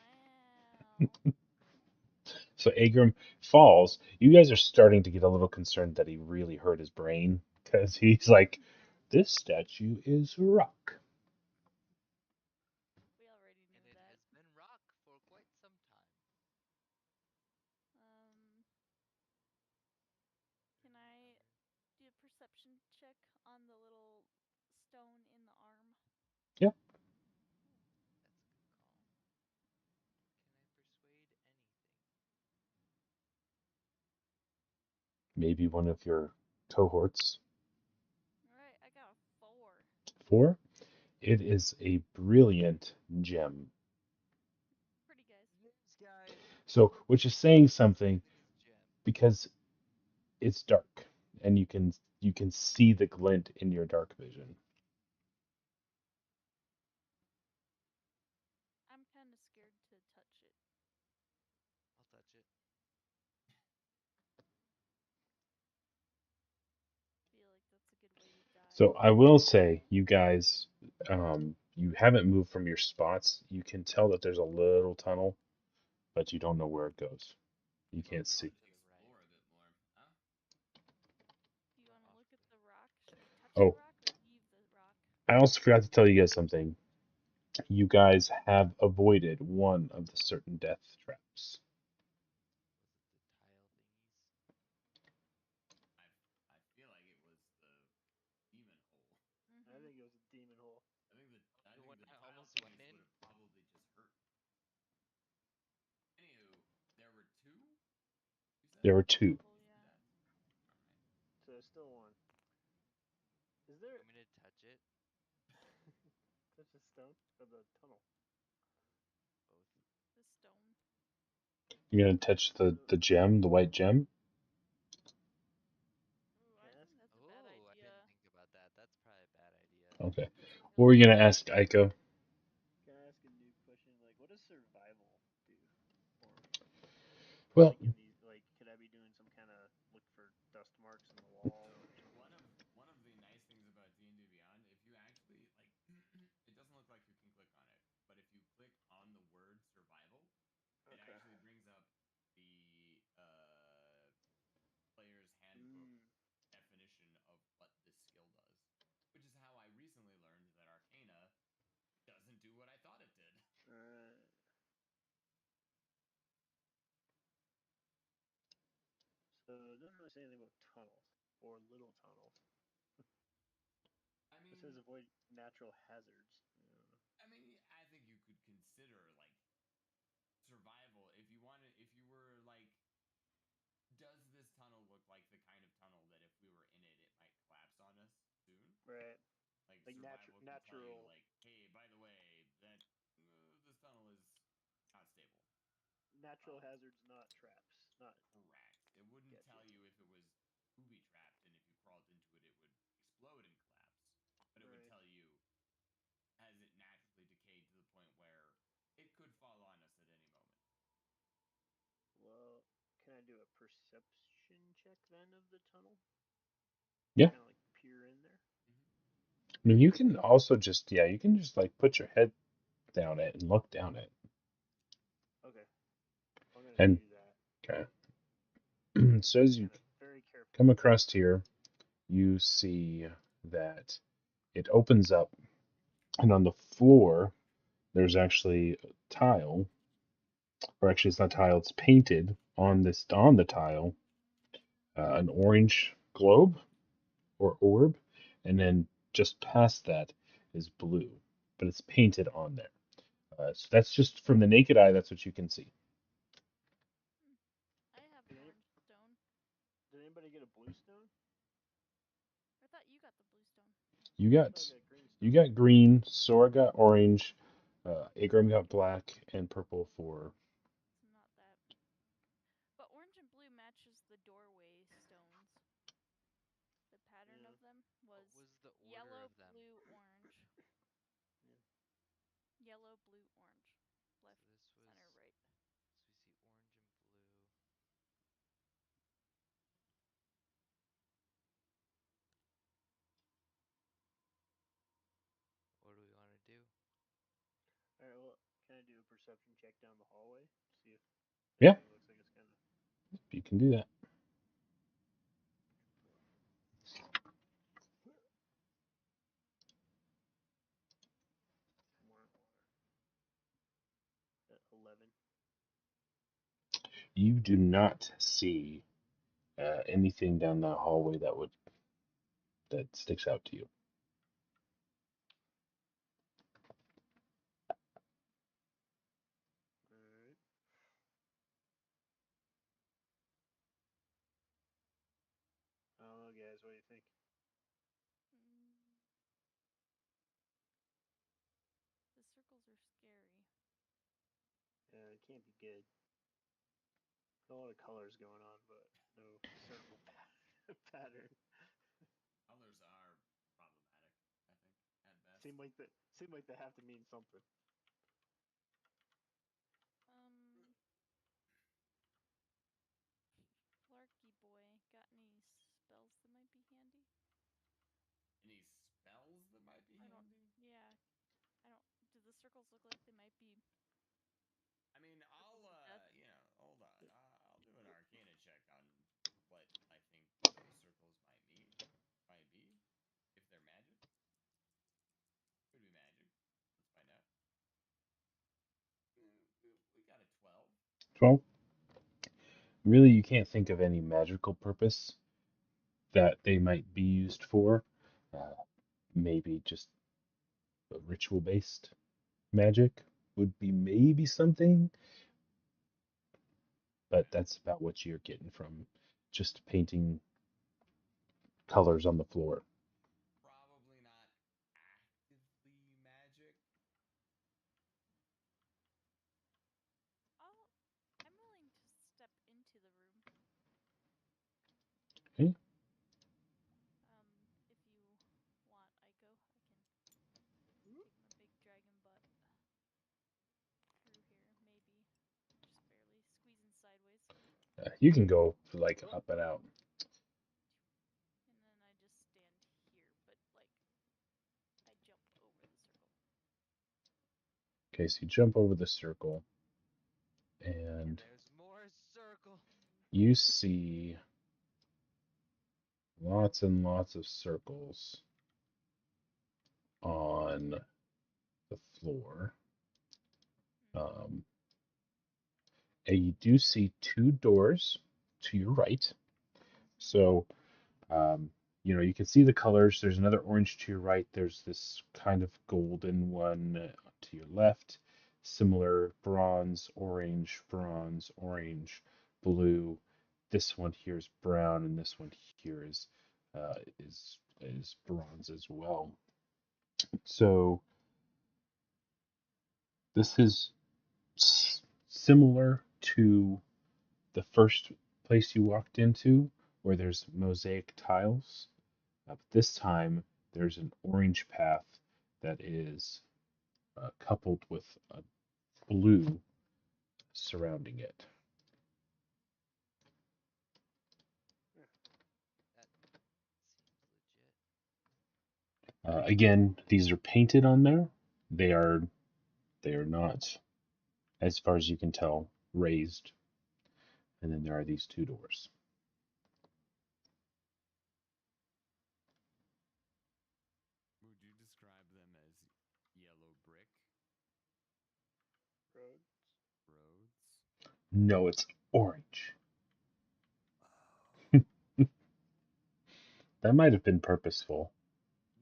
So Agrum falls. You guys are starting to get a little concerned that he really hurt his brain, because he's like, this statue is rock. We already And knew it that. has been rock for quite some time. Can I do a perception check on the little stone in the arm? Yeah. That's a good call. Can I persuade anything? Maybe one of your cohorts. Alright, I got a 4. 4. It is a brilliant gem. Pretty, guys. Yes, guys. So, which is saying something, Biggest gem. because it's dark and you can see the glint in your dark vision. I'm kind of scared to touch it. I'll touch it. Feel like that's a good way to die. So I will say, you guys, you haven't moved from your spots. You can tell that there's a little tunnel, but you don't know where it goes. You can't Let's see. explore a bit more. Huh? Do you want to look at the rock? Should we touch the Oh, rock or leave the rock? I also forgot to tell you guys something. you guys have avoided one of the certain death traps. Was it the tile thingies? I feel like it was the demon hole. I Mm-hmm. think it was a demon hole. I The think one the I tile almost went thingies in? would have probably just hurt. Anywho, there were two. You said There were two. Total, yeah. deaths. All right. So there's still one. Is You there want me to touch it? such a stone or the tunnel? Both. The stone. You're gonna touch the gem, the white gem. Ooh, I Can I ask? think that's a bad Oh, I idea. didn't think about that. That's probably a bad idea. Okay. It's like What were you a gonna ask, Aiko? Can I ask a new question? Like, what does survival do for me? Well, Like in these, like, could I be doing some kind of look for dust marks in the wall So or something? one of the nice things about D&D Beyond, if you actually like, it doesn't look like you can click on it, but if you click on the word survival, it Okay. actually brings up the player's handbook Mm. definition of what this skill does, which is how I recently learned that Arcana doesn't do what I thought it did. Alright. So it doesn't really say anything about tunnels or little tunnels. I It mean, says avoid natural hazards. I think you could consider like survival if you wanted. If you were like, does this tunnel look like the kind of tunnel that if we were in it, it might collapse on us soon? Right. Like Like survival can tell you, natural like, hey, by the way, that this tunnel is not stable. natural hazards, not traps. Not Correct. It wouldn't Getcha. tell you if it was booby trapped, and if you crawled into it, it would explode and collapse. But it would Right. tell you, has it naturally decayed to the point where it could fall on us at any moment? Well, can I do a perception check then of the tunnel? yeah. Kind of like peer in there. Mm-hmm. I mean, you can also just you can just like put your head down it and look down it. Okay. I'm gonna And do that. okay. So as you Kind of very carefully come though. across here, you see that it opens up, and on the floor there's actually a tile, or actually it's not tile, it's painted on the tile, an orange globe or orb, and then just past that is blue, but it's painted on there. So that's just from the naked eye. That's what you can see. Hmm. I have Did, an any, orange stone. did anybody get a blue stone? I thought you got the blue stone. You I got thought I got a green you stone. got green, Sora got orange, Agram got black, and purple for. It's not that. But orange and blue matches the doorway stones. The pattern Yeah. of them What was was the order yellow, of them? blue, orange. Yeah. Yellow, blue, orange. Left, So this was. center, right. So we see orange and blue. What do we want to do? All right. Well, can I do a perception check down the hallway? See if Yeah, anything looks like it's kind of. you can do that. At 11. You do not see anything down that hallway that sticks out to you. All right. I don't know, guys. What do you think? Mm, the circles are scary. Yeah, it can't be good. A lot of colors going on, but no discernible pattern. Colors are problematic, I think, at best. Seem like they have to mean something. Um, Flarky boy, got any spells that might be handy? Any spells that might be I don't. handy? Yeah, I don't. Do the circles look like they might be I mean, circles of death? hold on. I'll do an Arcana check on what I think those circles might be. If they're magic, could be magic. Let's find out. 12. 12. Really, you can't think of any magical purpose that they might be used for. Uh, Maybe just a ritual based magic would be maybe something, but that's about what you're getting from just painting colors on the floor. Probably not actively magic. I'm willing to step into the room. Okay. If you want, Aiko, I can take my big dragon butt through here, maybe. Just barely squeezing sideways. You can go like up and out. And then I just stand here, but like I jump over the circle. Okay, so you jump over the circle and There's more circle. you see lots and lots of circles on the floor. Um, and you do see two doors to your right. So, um, you can see the colors. There's another orange to your right. There's this kind of golden one to your left. Similar bronze, orange, blue. This one here is brown, and this one here is bronze as well. So this is similar to the first place you walked into, where there's mosaic tiles. But this time there's an orange path that is coupled with a blue surrounding it. That seems legit. Again, these are painted on there. They are not, as far as you can tell, raised. And then there are these two doors. Would you describe them as yellow brick Roads. roads? No, it's orange. Oh. That might have been purposeful.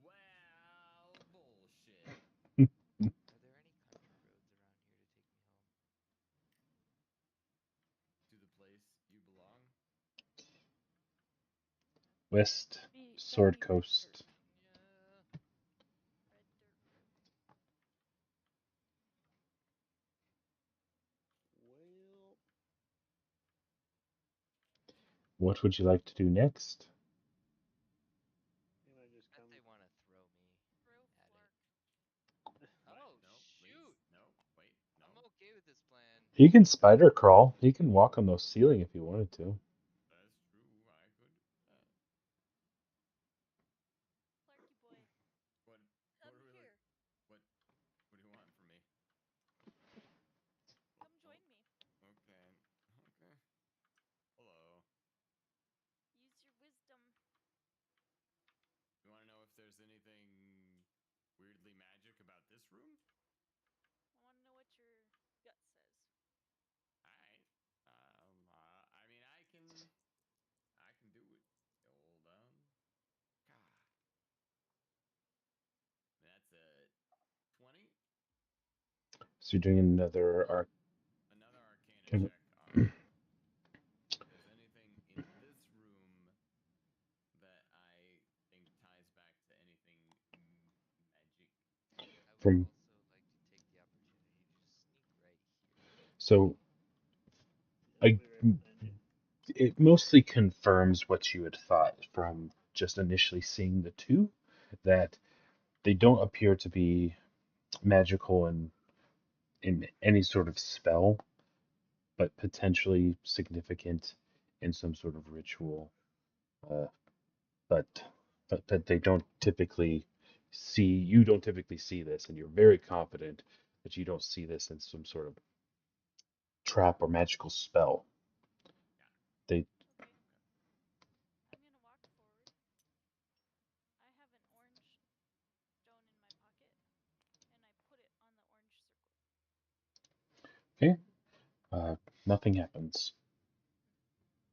Well, bullshit. Are there any country roads around here to take me home? To the place you belong? West That'd Sword be red Coast. dirt. Yeah. Red dirt road. Well, What would you like to do next? you might just Bet come. they want to throw me Throw at it. Flark. What? Oh No, shoot! please. No, wait, no. I'm okay with this plan. He can spider crawl. He can walk on those ceiling if he wanted to. That's true. I could do that. Flarky boy, What? come What are we like? here. What? What do you want from me? Come join me. Okay. Okay. Hello. Use your wisdom. You want to know if there's anything weirdly magic about this room? I want to know what your gut says. All right. I mean, I can do it. Hold on. God. That's a 20. So you're doing another arc. Another Arcana check on if there's anything in this room that I think ties back to anything magic. I would From also like to take the opportunity to sneak right here. so I, Exactly right behind you. it mostly confirms what you had thought from just initially seeing the two, that they don't appear to be magical in any sort of spell, but potentially significant in some sort of ritual. Uh, but that they don't typically see. You don't typically see this, and you're very confident that you don't see this in some sort of trap or magical spell. Yeah. They Okay. Okay. I'm gonna walk forward. I have an orange stone in my pocket, and I put it on the orange circle. okay. Nothing happens.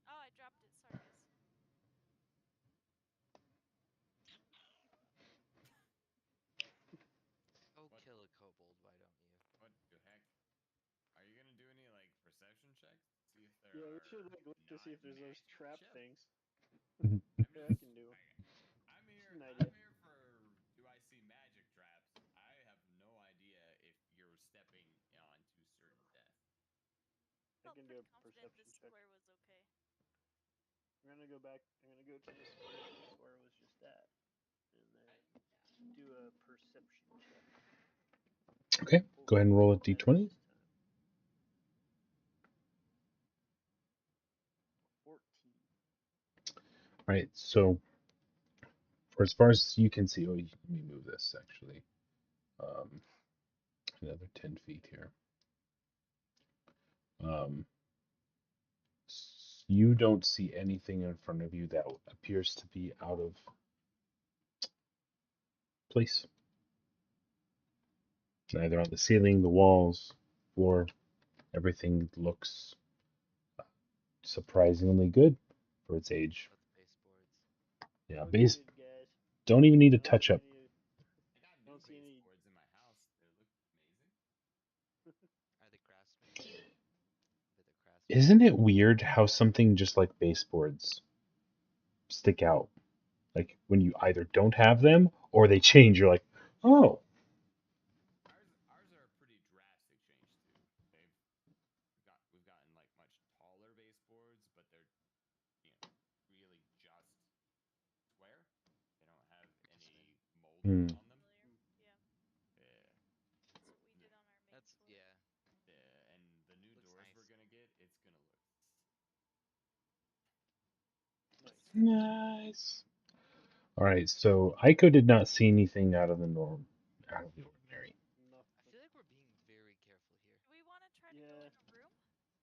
Oh, I dropped it. Sorry, guys. Oh, What? kill a kobold, why don't you? What the heck? Are you gonna do any like perception checks? See if there Yeah, we are should like look to see not if there's those magic trap gems. things. Mhm. I mean, Yeah, I can do. I'm It's here. an I'm idea. here for. Do I see magic traps? I have no idea if you're stepping onto certain death. I Felt can do pretty a confident perception this check. square was okay. I'm gonna go back. I'm gonna go to the square that the square was just at, and then do a perception check. Okay, go ahead and roll a Better d20. this time. 14. All right, so for as far as you can see, let me move this actually. Another 10 feet here. You don't see anything in front of you that appears to be out of place. Neither on the ceiling, the walls, floor. Everything looks surprisingly good for its age. About the baseboards. Yeah, Looks base good, guys. don't even need a I don't touch see up. any. I got I new don't see any. baseboards in my house. They look amazing. Are they craftsmanship? Bit of craftsmanship. Isn't it weird how something just like baseboards stick out? Like when you either don't have them or they change, you're like, oh, Ours are a pretty drastic change too. We've gotten like much taller baseboards, but they're really just square. They don't have Interesting. any hmm. molding on them. Familiar? Hmm. Yeah. Yeah. That's what we did on our main That's, floor. yeah. Yeah, and the new Looks doors we're nice. gonna get, it's gonna look Nice. Nice. All right, so Aiko did not see anything out of the norm, out of the ordinary. I Nothing. feel like we're being very careful here. Do we want to try to go Yeah. in a room?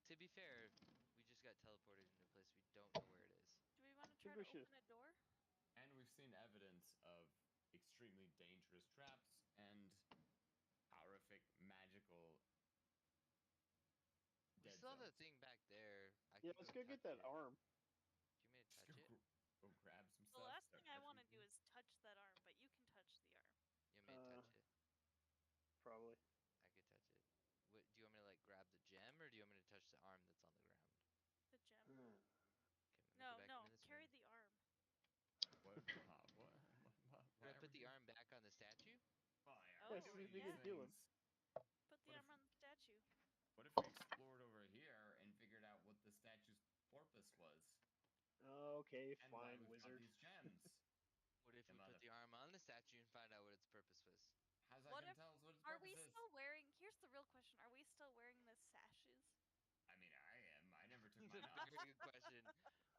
To be fair, we just got teleported into a place we don't know where it is. Do we want to I try think to we should. open a door? and we've seen evidence of extremely dangerous traps and horrific magical We dead still have that zones. thing back there. I Yeah, can let's go go get touch that it. arm. Do you want me to Just touch it? go grab some The stuff. last Start thing I want messing to with do things. is touch that arm, but you can touch the arm. You want me to touch it? Probably. I could touch it. What, do you want me to like grab the gem, or do you want me to touch the arm that's on the ground? The gem. Hmm. Okay, I'm gonna go No, back into this carry room. the arm. What? Huh? What? Do Why I are put we the doing? arm back on the statue? Why are Yeah, we Oh, see doing if we these can yeah. do him. things? Put the What if arm on the statue. what if we explored over here and figured out what the statue's purpose was Okay, and why fine, we found wizard. these gems? What if The we put mother. the arm on the statue and find out what its purpose was? How's that What gonna if? tell us what its Are purpose we is? still wearing? Here's the real question: are we still wearing the sashes? I mean, I am. I never took It's mine a off. very good question.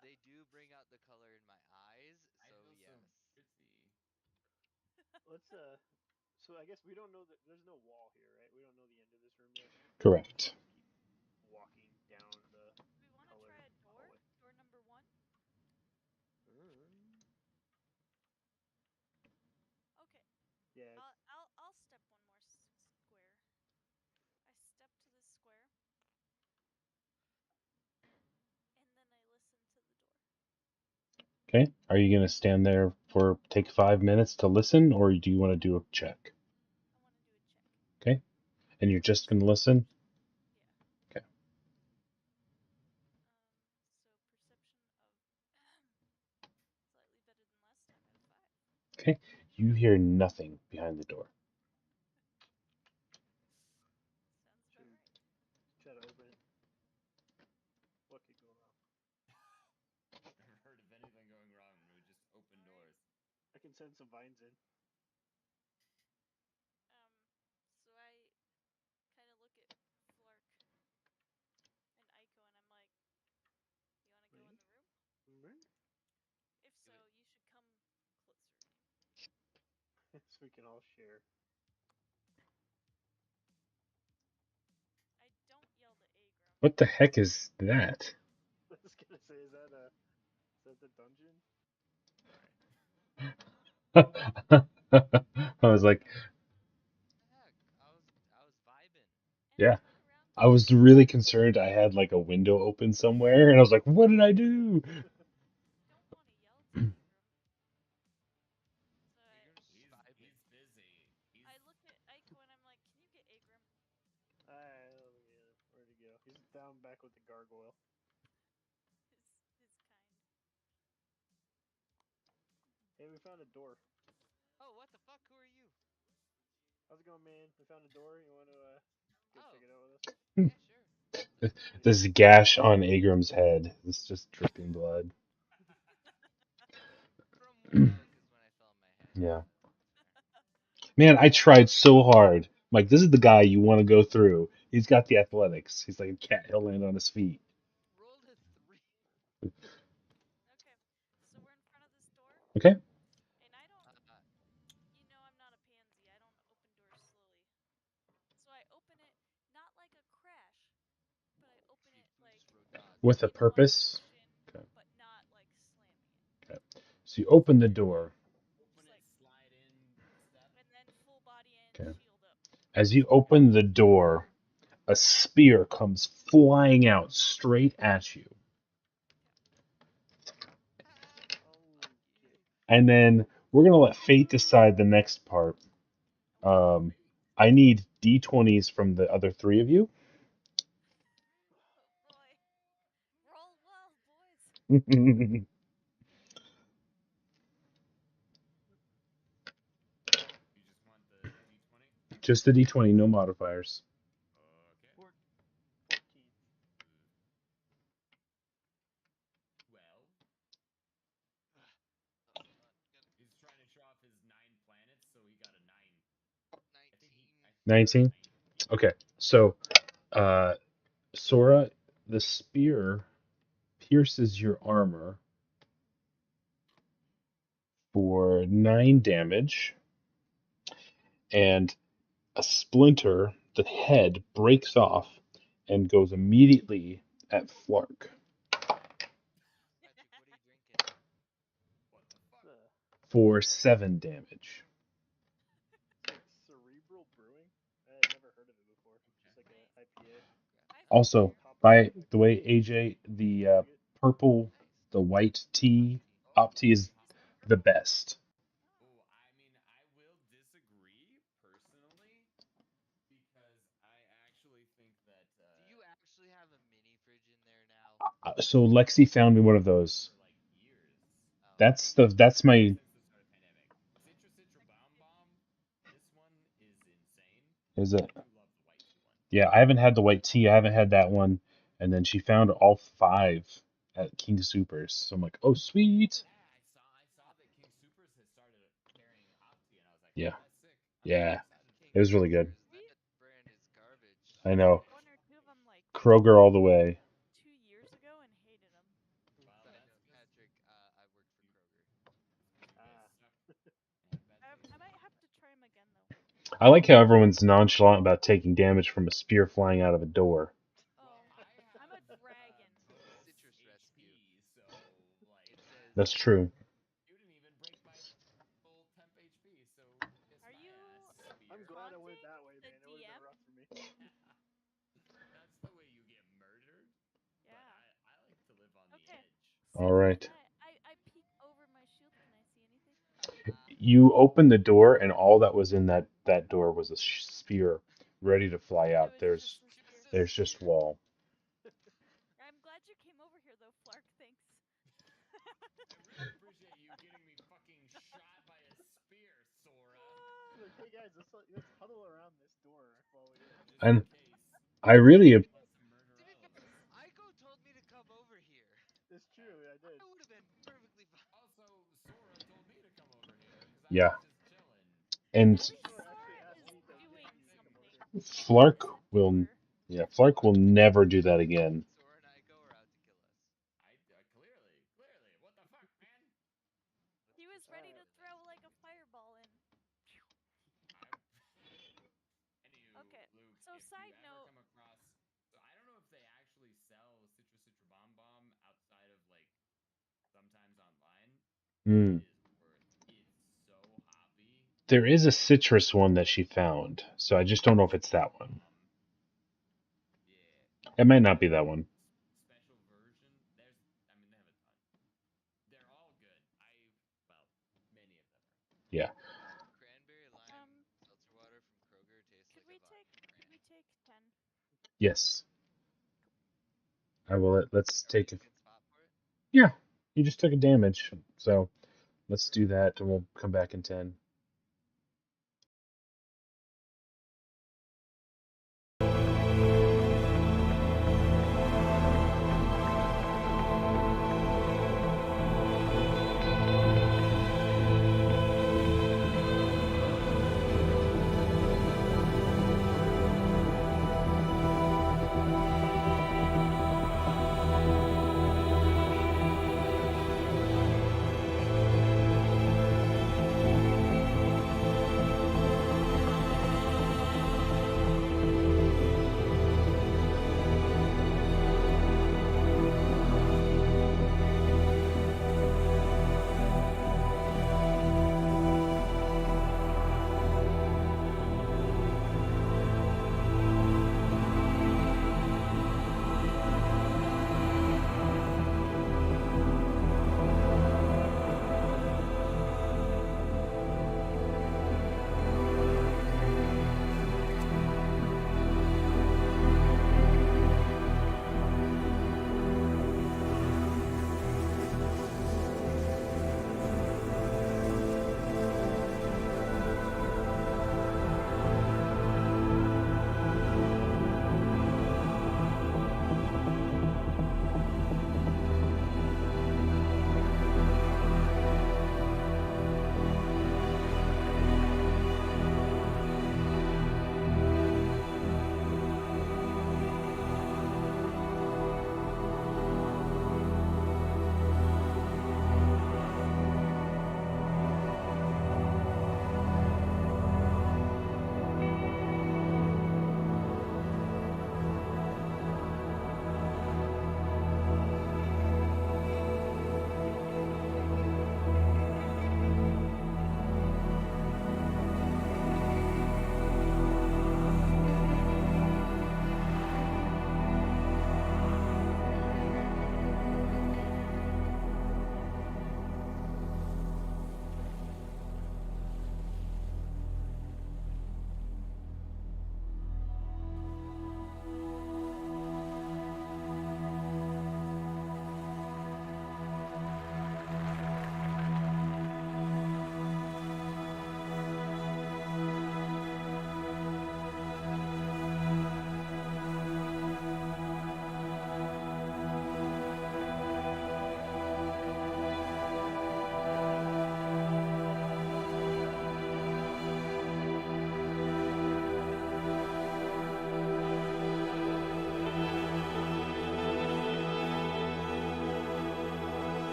They do bring out the color in my eyes, I so feel so yes. pretty. Let's So I guess we don't know that there's no wall here, right? We don't know the end of this room yet. So Correct. we'll just keep walking down the Do we want to colored try a door? hallway. Door number 1. Mm. Okay. Yeah. I'll step one more square. I step to the square, and then I listen to the door. Okay. Are you going to stand there for take 5 minutes to listen, or do you want to do a check? I want to do a check. Okay. And you're just going to listen? Yeah. Okay. So perception of slightly better than last time at a 5. Okay. You hear nothing behind the door. Sounds about Should we right. try to open it? What could go wrong? Never heard of anything going wrong when we just open doors. I can send some vines in. So I kind of look at Flark and Aiko, and I'm like, "You want to go in the room? Right? If Do so, it. you should come closer to me." So we can all share. I don't yell the A What the grumpy. heck is that? I was gonna say, is that the dungeon? I was like, What the heck? I was vibing. And yeah. turn around I was really concerned I had like a window open somewhere, and I was like, what did I do? Don't want to yell to Ingram. So Ingram's just He's vibing. busy. I look at Aiko and I'm like, can you get Agram? Alright, where'd he go? He's down back with the gargoyle. His kind. Hey, we found a door. Oh, what the fuck? Who are you? How's it going, man? We found a door. You want to go Oh, check it out with us? yeah, sure. Let's do it. This gash on Agram's head. It's just dripping blood. From oh, because when I fell on my head. Yeah. Man, I tried so hard. I'm like, this is the guy you want to go through. He's got the athletics. He's like a cat. He'll land on his feet. Rolled a 3. Okay, so we're in front of this door, Okay. and I don't, Uh, you know, I'm not a pansy. I don't open doors slowly. So I open it not like a crash, but I open it like With a in one purpose. motion, Okay. but not like slamming it. Okay. So you open the door. open Just it, like, slide in, step. and then full body in, Okay. shield up. As you open the door, a spear comes flying out straight at you. Okay. And then we're going to let fate decide the next part. Um, I need d20s from the other three of you. Oh boy, roll well, boys. You just want the d20? Just the d20, no modifiers. Okay. 14. Well, he's trying to show off his 9 planets, so he got a 9. I think he 19. got 19? 9. Okay, so Sora, the spear pierces your armor for 9 damage, and a splinter, the head, breaks off and goes immediately at Flark Patrick, what are you drinking? What the fuck? for 7 damage. It's like Cerebral Brewing. I had never heard of it before. It's just like an IPA. I've had Also, beer. Top by the way, AJ, the Pretty good. purple, Nice. the white tea, Oh, hop tea is Is it the purple? best. Oh. Oh, I mean, I will disagree personally because I actually think that do you actually have a mini fridge in there now? So Lexi found me one of those. for like years. Oh, That's Like my, since the start of the pandemic. Citra Bomb Bomb. This one is insane. is But it? I do love the white tea one. Yeah, I haven't had the white tea. I haven't had that one. And then she found all 5 at King Supers. So I'm like, oh, sweet. Yeah, I saw that King Supers has started carrying hop tea, and I was like, Yeah, oh, that's sick. I'm really yeah, excited for King it was that. really good. Supers, We that brand is garbage. I we had know. one or two of them like Kroger all the way. 2 years ago and hated them. Well, Side that's note, because Patrick, I worked for Kroger. you guys Ah. suck and have bad taste. I might have to try them again though. I like how everyone's nonchalant about taking damage from a spear flying out of a door. Well, Oh, I I'm a have dragon. total Citrus rescue. HP, so like It says That's true. you didn't even break my full temp HP. So kiss Are my you ass, spear. I'm glad I went taunting that way, the man. It would have been DM? rough for me. That's the way you get murdered. But Yeah. I like to live on the Okay. edge. All So right. can I peek over my shield? Can I see anything? You open the door, and all that was in that door was a spear ready to fly It out. was There's just a spear. there's just wall. I'm glad you came over here though, Flark. Thanks. I really appreciate you getting me fucking shot by a spear, Sora. He's like, hey guys, let's huddle around this door while we Just in And case I really, somebody wants to murder to be all of fair, us. Aiko told me to come over here. It's true, I did. I would have been perfectly fine. Also, Sora told me to come over here because I yeah. was just chilling. And At least Sora actually Sora asked is me to get doing you to come over something. here. Flark He's a will, doer. yeah, Flark will never do that again. Sora and Aiko are out to kill us. I clearly, what the fuck, man? He was Let's ready go to to the throw next like a game. fireball in. I. Anywho, Okay. Luke, So if you side ever note, come across, so I don't know if they actually sell Citra Bomb Bomb outside of like sometimes online. It Mm. is it's so hoppy. There is a citrus one that she found, so I just don't know if it's that one. Yeah, It might not be that one. special version. There's, I mean, they have a ton. They're all good. Many of them are. Yeah. Cranberry lime seltzer water from Kroger tastes Could like we a take? vodka Could brand. we take 10? Yes. I will. Let's Are we take in it. a good spot for it? Yeah. You just took a damage, so let's do that, and we'll come back in 10.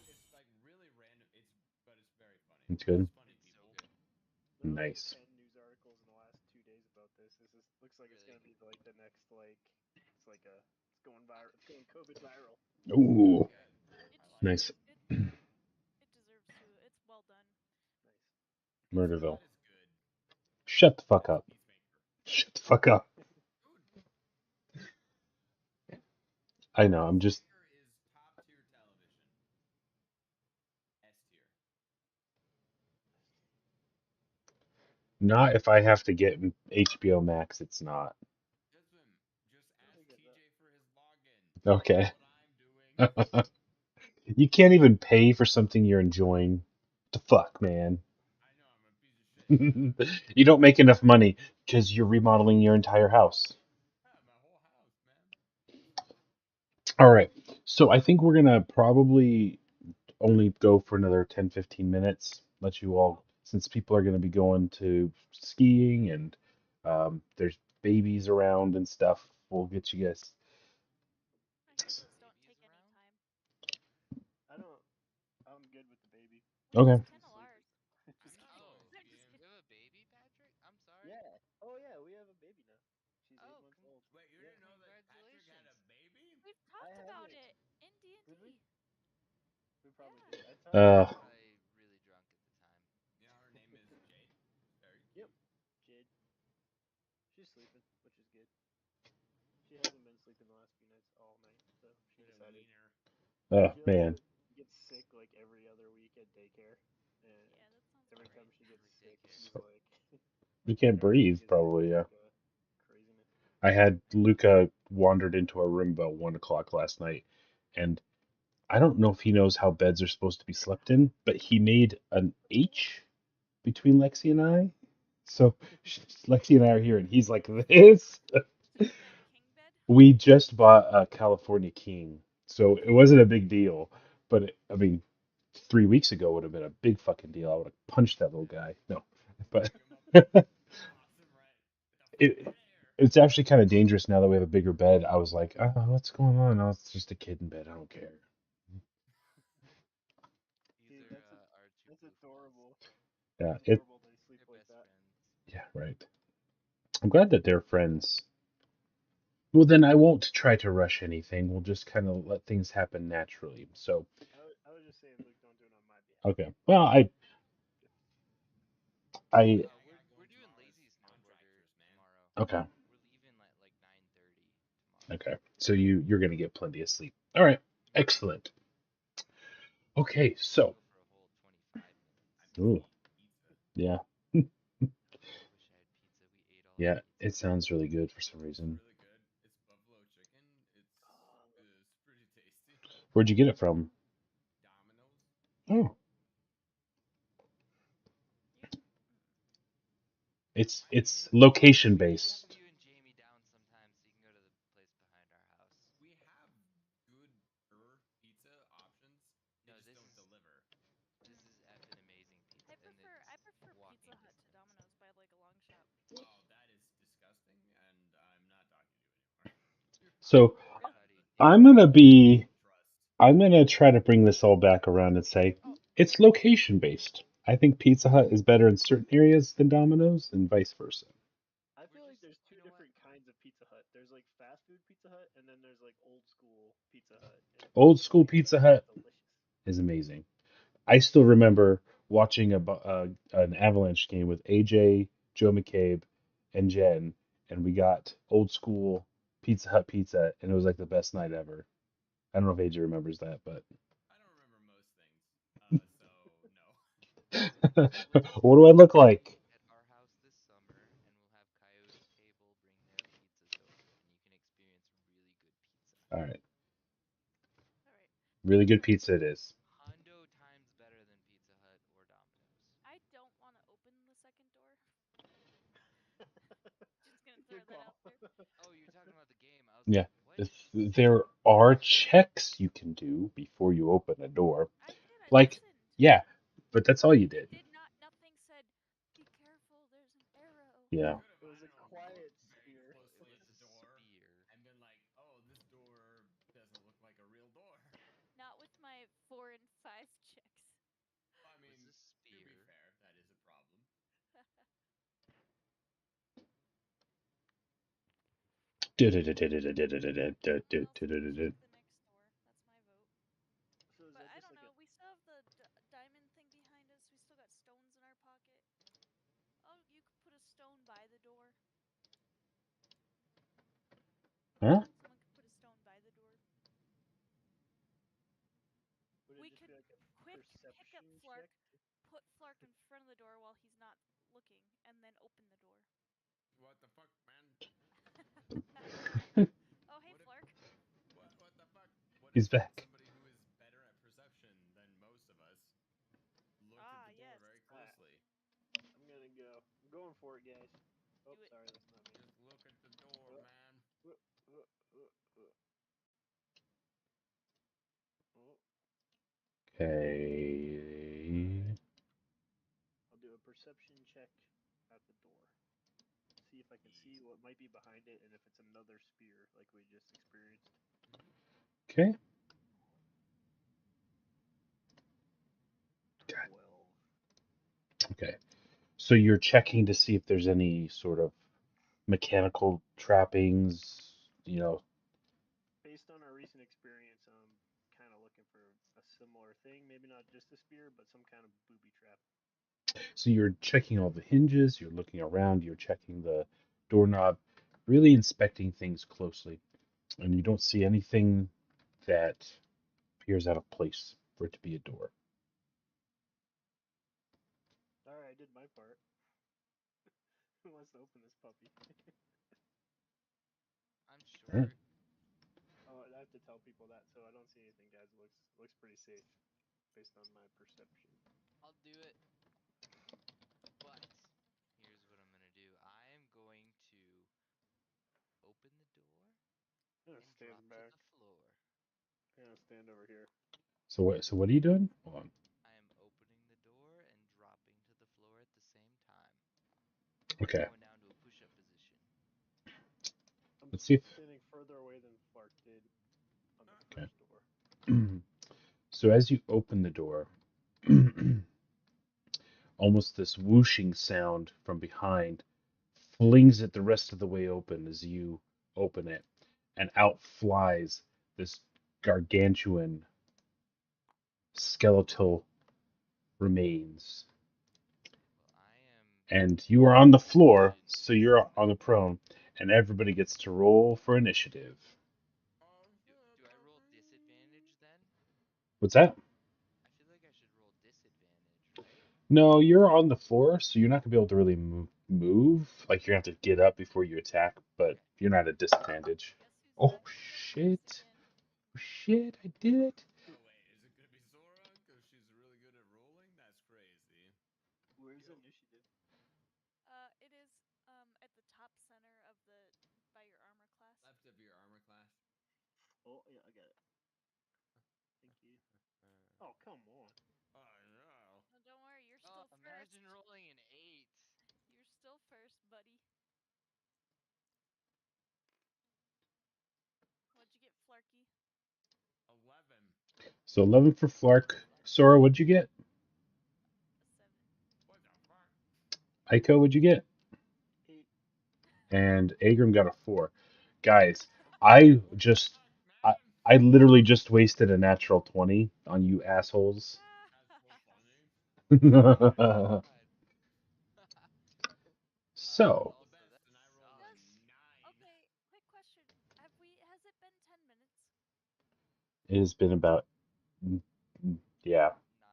It's like really random. But it's very funny. It's good. It's funny It's so people. good. There were like Nice. 10 news articles in the last 2 days about this. This is looks like it's Really? gonna be like the next like it's like a it's going viral. It's going COVID viral. It's very Ooh, good. It I like nice. it. it deserves to. It's well done. Nice. Pizza Murderville. Hut is good. Shut the fuck That's up. Peacemaker. Shut the fuck up. Dude, I know. I'm just Peacemaker is top tier television. S tier. not if I have to get HBO Max. It's not. Listen, just I ask get that. TJ for his login. Okay. That's what I'm doing. You can't even pay for something you're enjoying. The fuck, man. I know I'm a piece of shit. You don't make enough money because you're remodeling your entire house. Yeah, my whole house, man. All right. So I think we're gonna probably only go for another 10, 15 minutes. Let you all, since people are gonna be going to skiing and there's babies around and stuff. We'll get you guys. My kiddos don't Babies take any around? time. I don't. I'm good with the baby. Which is Okay. kind He's of sleeping. ours. Just I'm not kidding. Oh, going I'm just skiing. you kidding. have a baby, Patrick? I'm sorry. Yeah. Oh yeah, we have a baby now. She's eight Oh, months old. Wait, you Yep. didn't know that Patrick had a congratulations. baby? We've I talked about haven't. it in Did we? D&D. We probably Yeah. did. I talked You were Uh, about it. probably really drunk at the time. Yeah, her name is Jade. Very Yep. cute. Jade. She's sleeping, which is good. She hasn't been sleeping the last few nights all night, so she Bit of decided wiener. she like man. gets sick like every other week at daycare, and Yeah, that sounds every about time right. she gets Public sick, daycare. she's like, You can't every time she breathe, gets sick, probably. it's Yeah. like a craziness. I had Luca wandered into our room about 1 o'clock last night, and I don't know if he knows how beds are supposed to be slept in, but he made an H between Lexi and I. So Lexi and I are here, and he's like this. So you got a king bed? We just bought a California King, so it wasn't a big deal. But I mean, 3 weeks ago would have been a big fucking deal. I would have punched that little guy. No, but Pick him up, toss him right. Get the fuck it out of here. it's actually kind of dangerous now that we have a bigger bed. I was like, oh, what's going on? Oh, it's just a kid in bed. I don't care. These See, are our two that's goofballs. adorable. Yeah, That's adorable. They sleep They're like best that. friends. yeah, right. I'm glad that they're friends. Well, then I won't try to rush anything. We'll just kind of let things happen naturally. So, I was just saying, Luke, don't do it on my behalf. okay. Well, I, Yeah, I We're gotta go we're in doing tomorrow. lazy This snowboarder contractors, man. tomorrow. okay. We're leaving at like 9:30 tomorrow. Okay. So you're gonna get plenty of sleep. All right. Mm-hmm. Excellent. Okay. We're gonna So, go for a whole 25 I minutes. miss ooh, eating pizza. yeah, I wish I had pizza. We ate all our yeah. pizza. It sounds really good for some It's reason. really good. It's buffalo chicken. It's pretty tasty. Where'd you get it from? Domino's. Oh, You it's I it's mean, location We need to have based. you and Jamie down sometime so you can go to the place behind our house. we have good pizza options. They No, just this don't is deliver. this is effing amazing pizza, and it's I prefer walking Pizza Hut to distance. Domino's by like a long shot. Oh, that is disgusting, and I'm not talking to you anymore. So We're Really? cutting. I'm gonna be Mutual trust. I'm gonna try to bring this all back around and say Oh, it's location based. I think Pizza Hut is better in certain areas than Domino's, and vice versa. I We're feel like just, there's you two know what? different kinds of Pizza Hut. There's like fast food Pizza Hut, and then there's like old school Pizza Hut. And Old old school school Pizza Pizza Hut is Hut delicious. is amazing. I still remember watching an Avalanche game with AJ, Joe McCabe, and Jen, and we got old school Pizza Hut pizza, and it was like the best night ever. I don't know if AJ remembers that, but I don't remember most things, so no. what do I look like? At our house this summer, and we'll have Coyote Table bring their pizzas over, and you can experience really good pizza. All right, all right. really good So pizza it is. Hundo times better than Pizza Hut or Domino's. I don't want to open the second door. Just gonna throw Good that call. out there. Oh, you're talking about the game. I was Yeah, like, what? there are checks you can do before you open a door. I did. I Like, listened. yeah, but that's all you It did. did not. Nothing said. Be careful. There's an arrow. You Yeah. could have, It I was a don't know, quiet looked very spear. It closely was at a the door spear. and been like, oh, this door doesn't look like a real door. Not with my So is But that I just don't like know. a? We still have the diamond thing behind us. We still got stones in our pocket. Oh, you could put a stone by the door. Huh? Someone could put a stone by the door. Would it We just could be like a quick pick up perception Flark, check? put Flark in front of the door while he's not looking, and then open the door. What the fuck, man? Oh, hey, What if Flark. what the fuck? What if He's back. somebody who is better at perception than most of us looked at Ah, the door yes. very Alright, closely? I'm gonna go. I'm going for it, guys. Oh, Do it. sorry, that's not me. Just look at the door, Uh, man. uh, uh, uh. Oh, Okay. I'll do a perception check at the door. See if I can see what might be behind it and if it's another spear like we just experienced. Okay. 12. Okay. So you're checking to see if there's any sort of mechanical trappings, you know. Based on our recent experience, I'm kind of looking for a similar thing. Maybe not just a spear, but some kind of booby trap. So you're checking all the hinges, you're looking around, you're checking the doorknob, really inspecting things closely. And you don't see anything that appears out of place for it to be a door. Alright, I did my part. Who wants to open this puppy? I'm All right. sure. Oh, I have to tell people that, so I don't see anything, guys. Looks pretty safe based on my perception. I'll do it. But here's what I'm gonna do. I am going to open the door I'm gonna and stand drop to back. the floor. I'm gonna stand over here. So what are you doing? Hold on. I am opening the door and dropping to the floor at the same time. Okay. Going down to a push-up position. I'm Let's see if standing further away than Clark did on the okay. first door. So as you open the door, almost this whooshing sound from behind flings it the rest of the way open as you open it, and out flies this gargantuan skeletal remains. Well, I am And you are on the floor, interested so in you're this. on the prone, and everybody gets to roll for initiative. Do I roll disadvantage then? What's that? I feel like I should roll disadvantage, right? No, you're on the floor, so you're not gonna be able to really move. Like you're gonna have to get up before you attack, but Okay. you're not at disadvantage. Guess who's Oh back at first shit! again? Oh shit! I did it! Oh wait, is it gonna be Zora? Cause she's really good at rolling. That's crazy. Where's Yo, initiative? It is at the top center of the by your armor class. left of your armor class. Oh yeah, I got it. Thank you. Oh come on. Oh no. No, don't worry, you're Oh, still first. imagine rolling an 8. You're still first, buddy. What'd you get, Flarky? 11. So 11 for Flark. Sora, what'd you get? A 7. What the fuck? Aiko, what'd you get? 8. And Agram got a 4. Guys, What I the just, fuck, I, man? I literally just wasted a natural 20 on you assholes. That's so funny. Oh my god. So, The Also, best, that and I rolled a sucks. nine. Okay, quick question. Has it been 10 minutes it has been about, yeah. 9.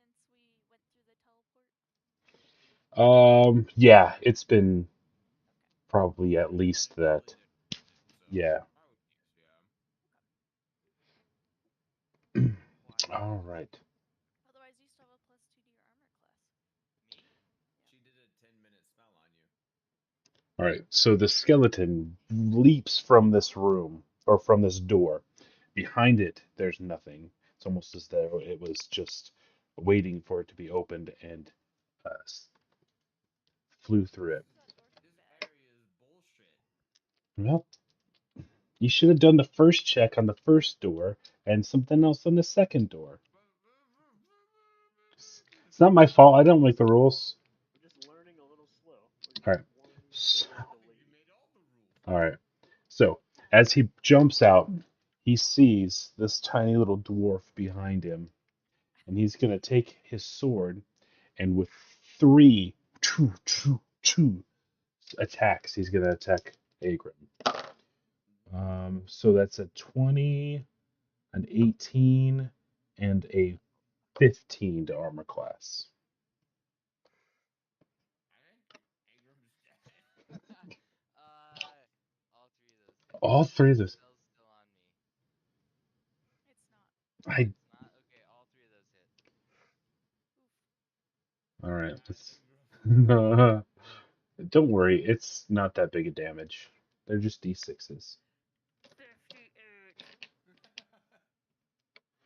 since we went through the teleport? Yeah, it's been Okay. probably at I least initially that. didn't roll it, so Yeah. I would guess yeah. Quiet. All right. Otherwise, you still have a plus 2 to your armor class. Me? She did a 10-minute spell on you. All right. So the skeleton leaps from this room or from this door. Behind it, there's nothing. It's almost as though it was just waiting for it to be opened and flew through it. That door too This bad. area is bullshit. Well, you should have done the first check on the first door and something else on the second door. It's not my fault. I don't make the rules. We're just learning a little slow. We're All getting right. one So, door You delayed. made all the rules All right. So as he jumps out, he sees this tiny little dwarf behind him, and he's gonna take his sword and with three, two attacks, he's gonna attack Agrim. So that's a 20, an 18, and a 15 to armor class. Agram's dead. All three of those hit. All three of those. Spell's still on me. It's not. I. It's not okay. All three of those hit. Oof. All right. God, Agram. Don't worry, it's not that big a damage. They're just d6s. 58.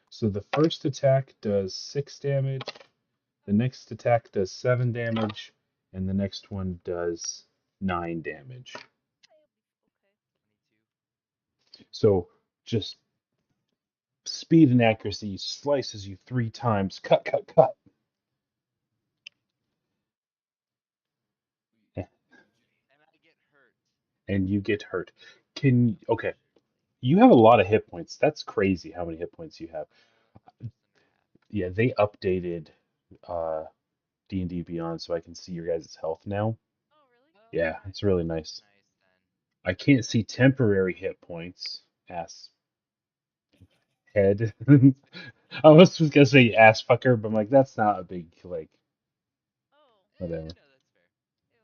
So the first attack does 6 damage, the next attack does 7 damage, and the next one does 9 damage. Okay. So just speed and accuracy slices you 3 times. Cut, cut, cut. And I get hurt. And you get hurt. Okay. Miserably. You have a lot of hit points. That's crazy how many hit points you have. Just under half. Yeah, they updated uh D&D Beyond so I can see your guys' health now. Oh, really? Yeah, Oh, it's really that's nice. nice then. I can't see temporary hit points. Ass head. I was just gonna say ass fucker, but I'm like, that's not a big like Oh. whatever. No, that's fair. Ew.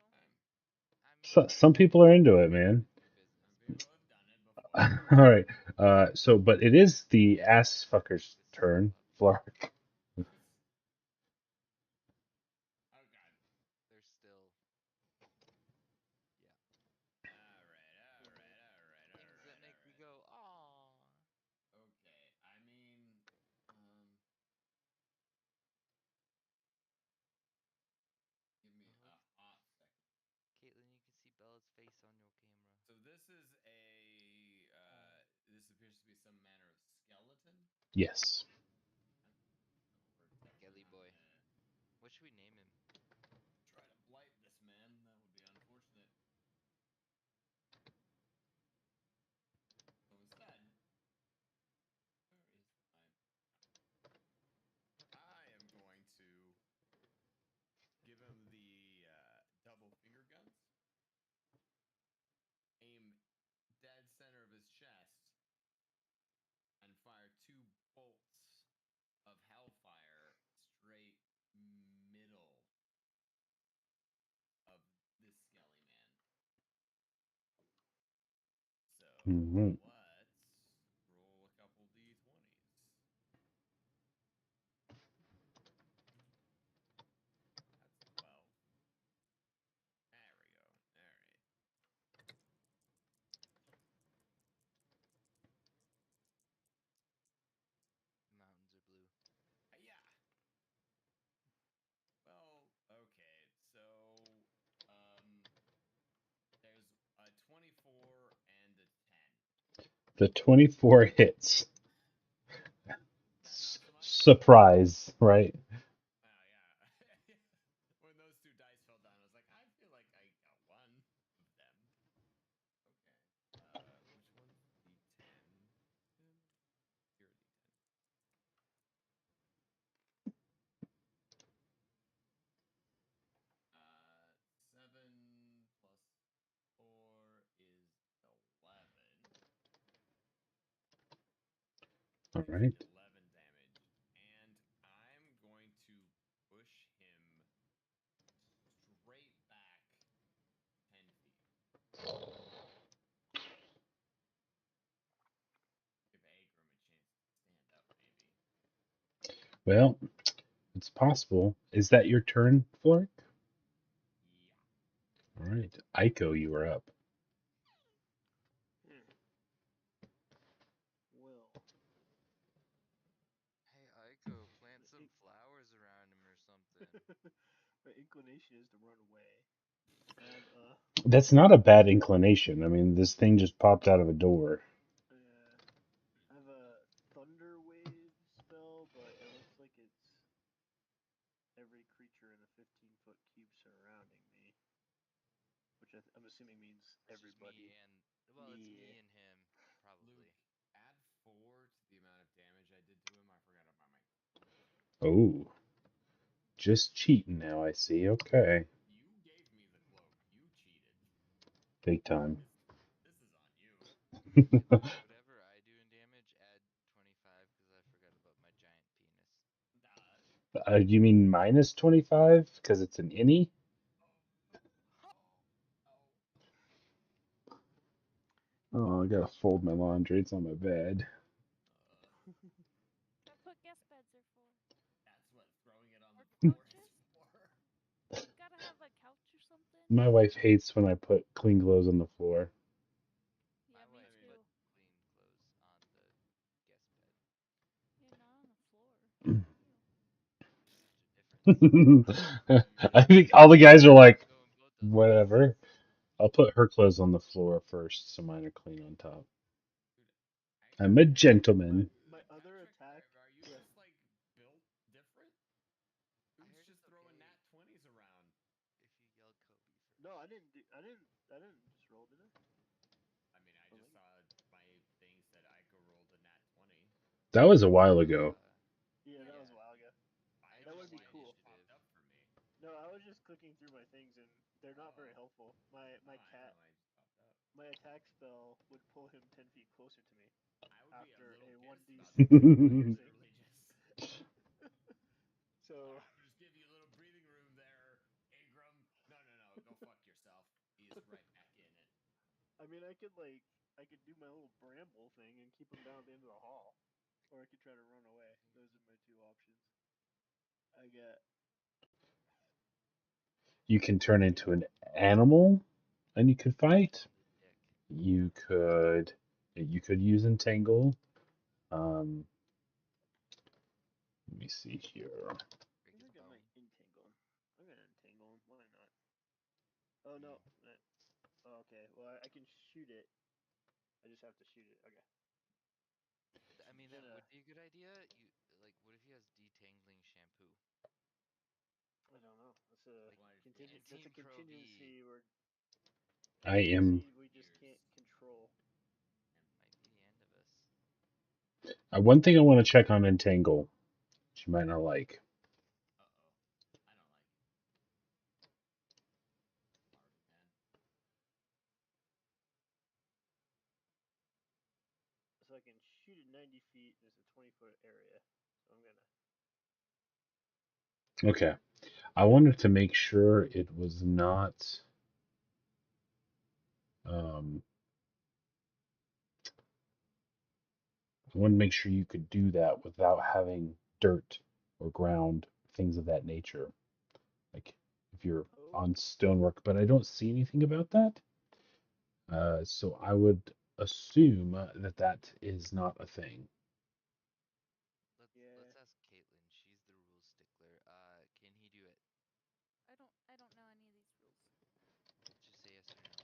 I So, mean, some people are into it, man. do business Some with people it. have done it before. All right. So, but it is the ass fucker's This circle turn. up. Flark. Oh God. They're still, yeah. Things that make me go, aww. Okay, I mean, give me a hot second. Caitlin, you can see Bella's face on your camera. So this is this appears to be some manner of skeleton. Yes. We're Skelly definitely not boy. gonna What should we name him? try to blight this man. That would be unfortunate. So instead, where is I am going to give him the double finger guns, aim dead center of his chest, and fire 2 bolts of hellfire straight middle of this skelly man. So Hmm. let's roll a couple d20s. That's 12. There we go. All right. The mountains are blue. Yeah. Well, okay. So, there's a 24 and a 10. The 24 hits. Is that not so much? Surprise, right? Oh, yeah. When those 2 dice fell down, I was like, I feel like I got one of them. Okay. Which one's D10? Here, D10. 7 plus 4 is 11. All Gives right. 11 damage. And I'm going to push him straight back 10 feet. Give Agram a chance to stand up, maybe. Well, it's possible. Is that your turn, Flark? Yeah. All right. Aiko, you are up. Hmm. Well, Hey, Aiko, plant some flowers around him or something. my inclination is to run away. I have That's not a bad inclination. I mean, this thing just popped out of a door. I have a thunder wave spell, but it looks like it's every creature in a 15-foot cube surrounding me, which I'm assuming means It's just everybody. me and well, it's Yeah. me and him probably. Luke, add 4 to the amount of damage I did to him. I forgot about my cloak. Oh, just cheating now, I see. Okay. You gave me the cloak. You cheated. Big time. This is on you. Hey Luke, whatever I do in damage, add 25 because I forgot about my giant penis. You mean minus 25? Because it's an innie? Oh, I gotta fold my laundry. It's on my bed. That's what guest beds are for. That's what throwing it on Or the floor is couches? for. Gotta have a couch or something. My wife hates when I put clean clothes on the floor. Yeah, My me wife too. put clean clothes on the guest bed. Yeah, not on the floor. Ew. Difference. I think all the guys are like, Go in both those ways. whatever. I'll put her clothes on the floor first, so mine are clean on top. Dude, I'm a actually, gentleman. My fact other check, attack. are you Yeah. just like built different? I Who's heard just it's throwing okay nat 20s around? if you yell Kobe first. No, I didn't do. I didn't just roll, did I? I mean, I Oh, just wait. saw my thing said Aiko rolled a nat 20. That was a while ago. Yeah, that Yeah. was a while ago. I That don't would know be why it cool. just popped up for me. No, I was just clicking through my things and they're not very Oh, helpful. My I cat, don't know why it just popped up. my attack spell would pull him 10 feet closer to me I would be a after little a pissed about 1d6 that. I piercing. literally just. So Just give you a little breathing room there, Ingram. No, no, no. Go fuck yourself. He is right back in it. I mean, I could do my little bramble thing and keep him down at the end of the hall, or I could try to run away. Those are my two options. I got You can turn into an animal and you could fight. The dick. You could use entangle. Um, Let me see here. I Break his think I might bone. entangle him. I'm gonna entangle him. Why not? Oh no. Oh, okay. Well, I can shoot it. I just have to shoot it. Okay. I mean, that Gonna. would be a good idea. You like, what if he has detangling shampoo? I don't know. That's a Like contingent. in That's a Team Pro V, contingency where I am. contingency we just can't control. might be the end of us. One thing I want to check on entangle. She might not like. Uh oh. I don't like it. Marksman. So I can shoot it 90 feet. There's a 20-foot area. So I'm gonna. Okay. I wanted to make sure it was not. Um, I wanted to make sure you could do that without having dirt or ground, things of that nature. Like if you're Oh. on stonework, but I don't see anything about that. So I would assume that that is not a thing. Yeah. Let's ask Caitlin. She's the rules stickler. Can he do it? I don't know any of these rules. Just say yes or no.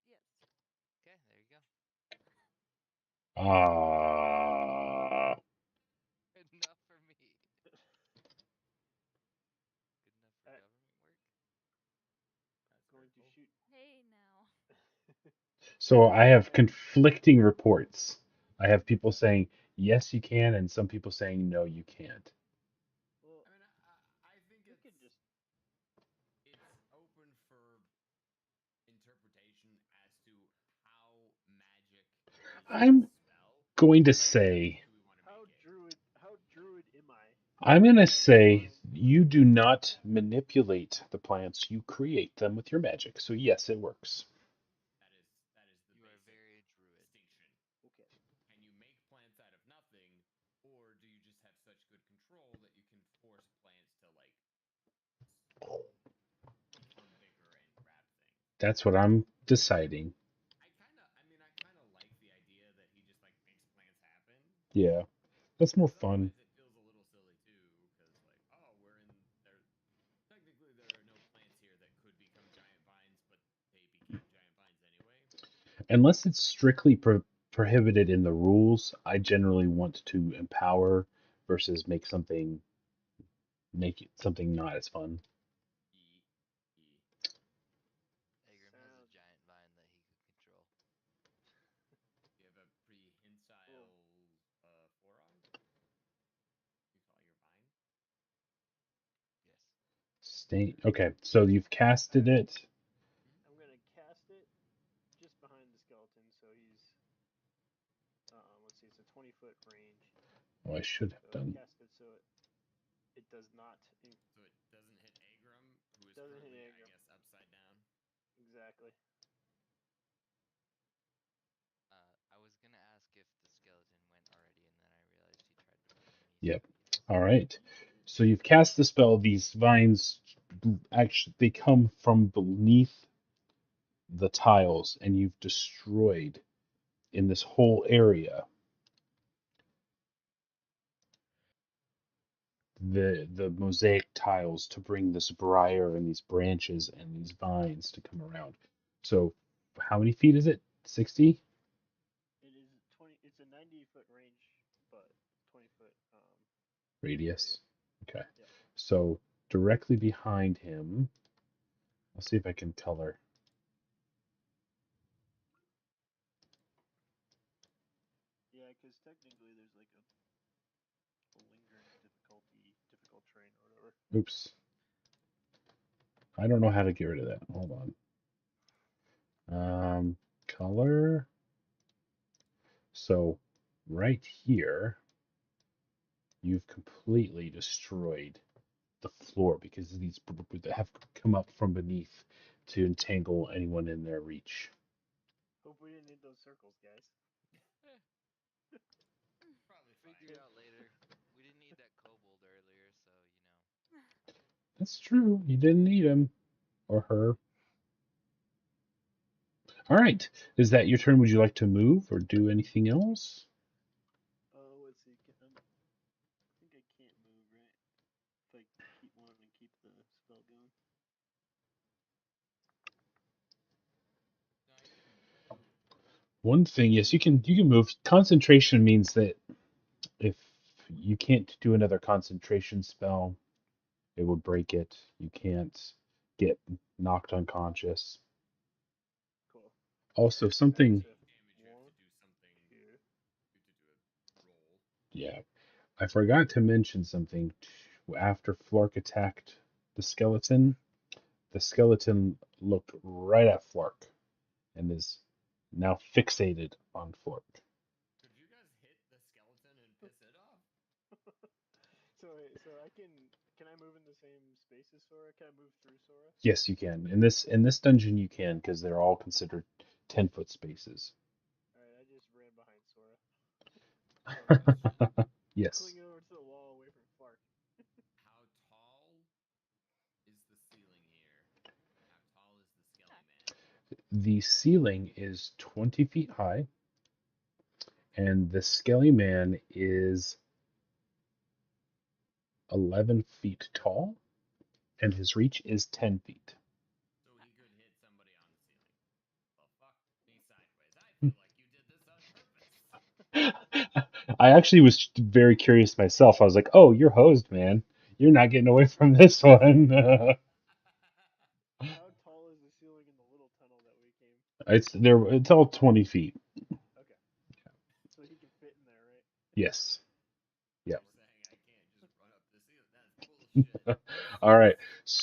Yes. Okay, there you go. Ah, Good enough for me. Good enough for I, government work. That's very going to cool. shoot. Hey now. so I have conflicting reports. I have people saying yes, you can, and some people saying no, you can't. Well, I mean, I think we could just. it's open for interpretation as to how magic is I'm the spell. going to How magic say, do we want to make it? How druid am I? I'm That going I to have say divine. you do not manipulate the plants, you create them with your magic. So yes, it works. That is the You are basic very druid. distinction. Okay. Can you make plants out of nothing, or do you just have such good control that you can force plants to like become bigger and grab things? That's what I'm deciding. I kind of like the idea that he just like makes plants happen. Yeah, that's more Because fun. otherwise it feels a little silly too. Because like, oh, we're in there. Technically, there are no plants here that could become giant vines, but they became giant vines anyway. Unless it's strictly prohibited in the rules, I generally want to empower versus make it something not as fun. Sustain. Okay, so you've casted it. I'm gonna cast it just behind the skeleton, so he's let's see, it's a 20-foot range. Oh, I should have So done. cast it so it does not So it doesn't hit Agram, who is doesn't hit currently, I Agram. guess, upside down. Exactly. I was gonna ask if the skeleton went already, and then I realized he tried to move me. Yep. So yes. All right. So you've cast the spell. These vines actually they come from beneath the tiles, and you've destroyed in this whole area the mosaic tiles to bring this briar and these branches and these vines to come around. So how many feet is it? 60 It is 20. It's a 90-foot range, but 20-foot radius. radius. Okay. Yep. So directly behind him, I'll see if I can color. Yeah, because technically there's like a lingering difficult terrain or whatever. Oops. I don't know how to get rid of that. Hold on. Color. So right here, you've completely destroyed the floor because these have come up from beneath to entangle anyone in their reach. Hope we didn't need those circles, guys. Probably Figure fine. out later. We didn't need that kobold earlier, so That's true. You didn't need him or her. All right. Is that your turn? Would you like to move or do anything else? Let's see. I think I can't move, right? If I keep one and keep the spell going. No, you can move. One thing, yes, you can move. Concentration means that if you can't do another concentration spell, it would break it. You can't get knocked unconscious. Cool. Also, All right, something, so Damage, you have one to do something. here. You have to do a roll. yeah, I forgot to mention something. After Flark attacked the skeleton looked right at Flark and is now fixated on Flark. Could you guys hit the skeleton and piss it off? So I can I move in the same space as Sora? Can I move through Sora? Yes, you can. In this dungeon, you can because they're all considered 10-foot spaces. All right, I just ran behind Sora. Question: Yes. Clinging over to the wall away from Clark. how tall is the ceiling here? How tall is the skelly man? The ceiling is 20 feet high, and the Skelly Man is 11 feet tall, and his reach is 10 feet. So he could hit somebody on the ceiling. Well, fuck me sideways. I feel like you did this on purpose. I actually was very curious myself. I was like, "Oh, you're hosed, man. You're not getting away from this one." How tall is the ceiling in the little tunnel that we came? It's all 20 feet. Okay, so he can fit in there, right? Yes. Yep. You're saying I can't just run up the ceiling? That's bullshit. All right.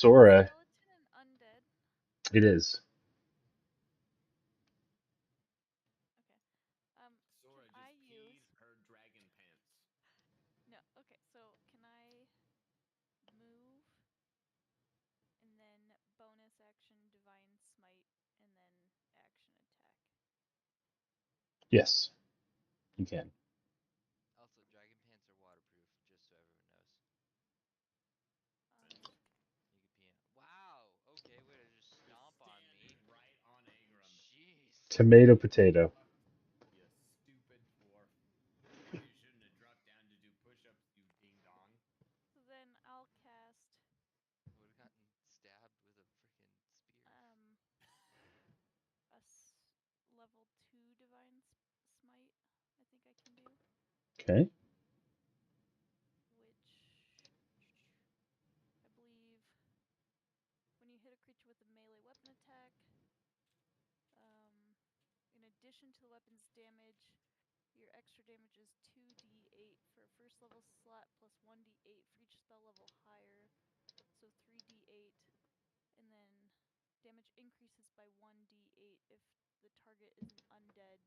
Is the Sora, skeleton an undead? it is. Okay. Can Sora I just use? peed her dragon pants. No. Okay. So can I move and then bonus action divine smite and then action attack? Yes, you can. also dragon pants are waterproof, just so everyone knows. Nice. You can pee in. Wow. Okay, way to just Just stomp on stand me. right on Agram. Jeez. Tomato, Get potato. fucked, you stupid dwarf. Maybe you shouldn't have dropped down to do push-ups, you ding dong. So then I'll cast Would have gotten stabbed with a freaking spear. a level 2 divine smite. I think I can do, Okay. which I believe when you hit a creature with a melee weapon attack, in addition to the weapon's damage, your extra damage is 2d8 for a first level slot plus 1d8 for each spell level higher. So 3d8 damage increases by 1d8 if the target is an undead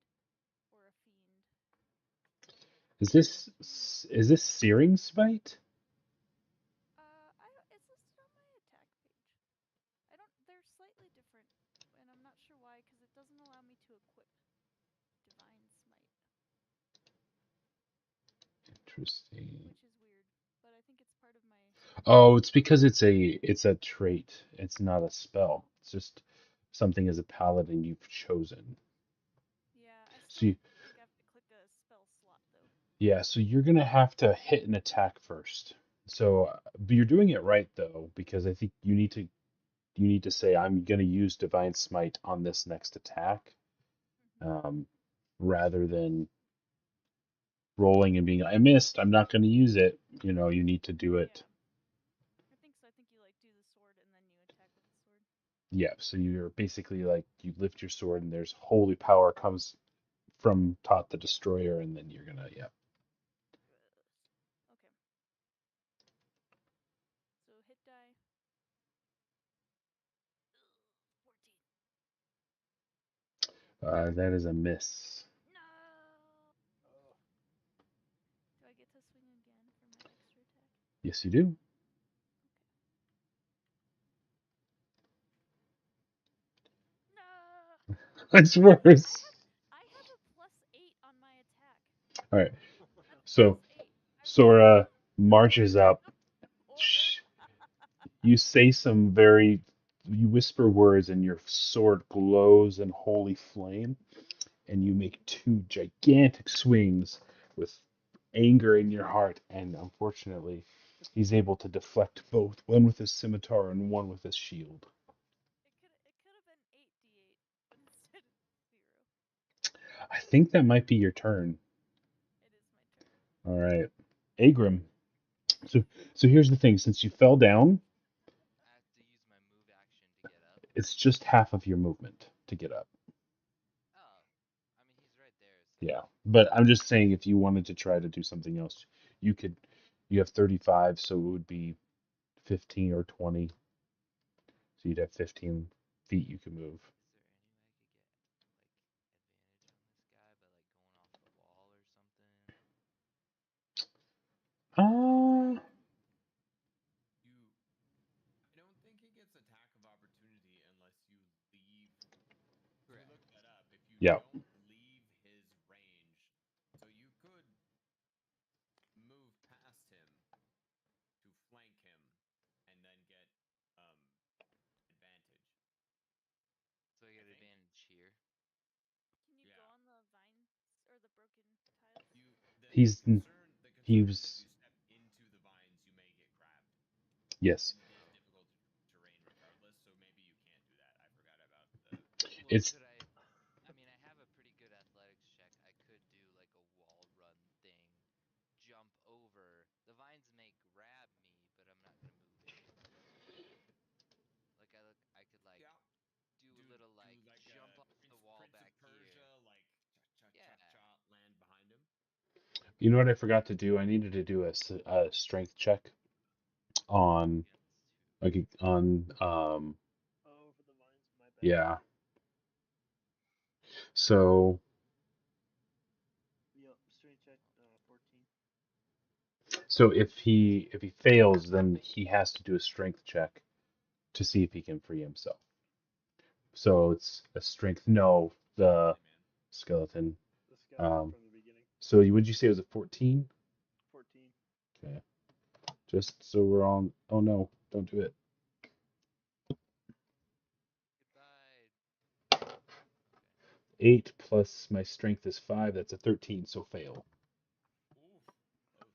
or a fiend. Is this Searing Smite? I don't, it's listed on my attack page. I don't. They're slightly different, and I'm not sure why, because it doesn't allow me to equip Divine Smite, Interesting. which is weird. But I think it's part of my. Oh, it's because it's a trait. It's not a spell. It's just something as a paladin you've chosen. Yeah, I So still you, think I have to click a spell slot though. yeah, so you're gonna have to hit an attack first. So, but you're doing it right though, because I think you need to say I'm gonna use Divine Smite on this next attack, um, rather than rolling and being I missed. I'm not gonna use it. You need to do it. Yeah, I think so. I think you like do the sword and then you attack with the sword. Yeah, so you're basically like you lift your sword and there's holy power comes from Tot the Destroyer, and then you're gonna, yeah. Okay. So hit die. 14. That is a miss. No. Oh, Do I get to swing again for my extra attack? Yes, you do. No. It's Wait, worse. I have a +8 on my attack. All right, A so +8. I rolled Sora a marches up. 4. You say you whisper words, and your sword glows in holy flame, and you make two gigantic swings with anger in your heart, and unfortunately, he's able to deflect both, one with his scimitar and one with his shield. It could have been 8d8, but instead it's 0. I think that might be your turn. It is my turn. All right, Agrim. So, so here's the thing: since you fell down, I have to use my move action to get up. it's just half of your movement to get up. Oh, I mean he's right there, so Yeah, but I'm just saying if you wanted to try to do something else, you could. You have 35, so it would be 15 or 20. So you'd have 15 feet you could move. is there any way I could get like advantage on this guy by like going off the wall or something? Uh, You I don't think he gets attack of opportunity unless you leave. So we Correct. looked that up. If you yeah. don't leave his range, so you could move past him to flank him and then get advantage. So I I get think. advantage here. Can you go Yeah. on the vines or the broken tiles? You He's the he concern is if was you step into the vines, you may get crabbed, yes. and it is difficult terrain regardless. So maybe you can't do that. I forgot about the. Well, It's could I mean, I have a pretty good athletics check. I could do like a wall run thing, jump over. The vines may grab me, but I'm not gonna move in. I could like Yeah. do a little Do like like jump a off the wall Prince of back here. Persia, like cha cha cha Yeah, cha, land behind him. you know what I forgot to do? I needed to do a strength check on against who? like on oh, for the vines, my bad. yeah. So Yep, strength check, 14. if he fails, then he has to do a strength check to see if he can free himself. So it's a strength. No, the Silly man. skeleton. The skeleton Um, from the beginning. so would you say it was a 14? 14. Okay. Just so we're on. Oh no, don't do it. Goodbye. 8 plus my strength is 5. That's a 13. So fail. Oof, close.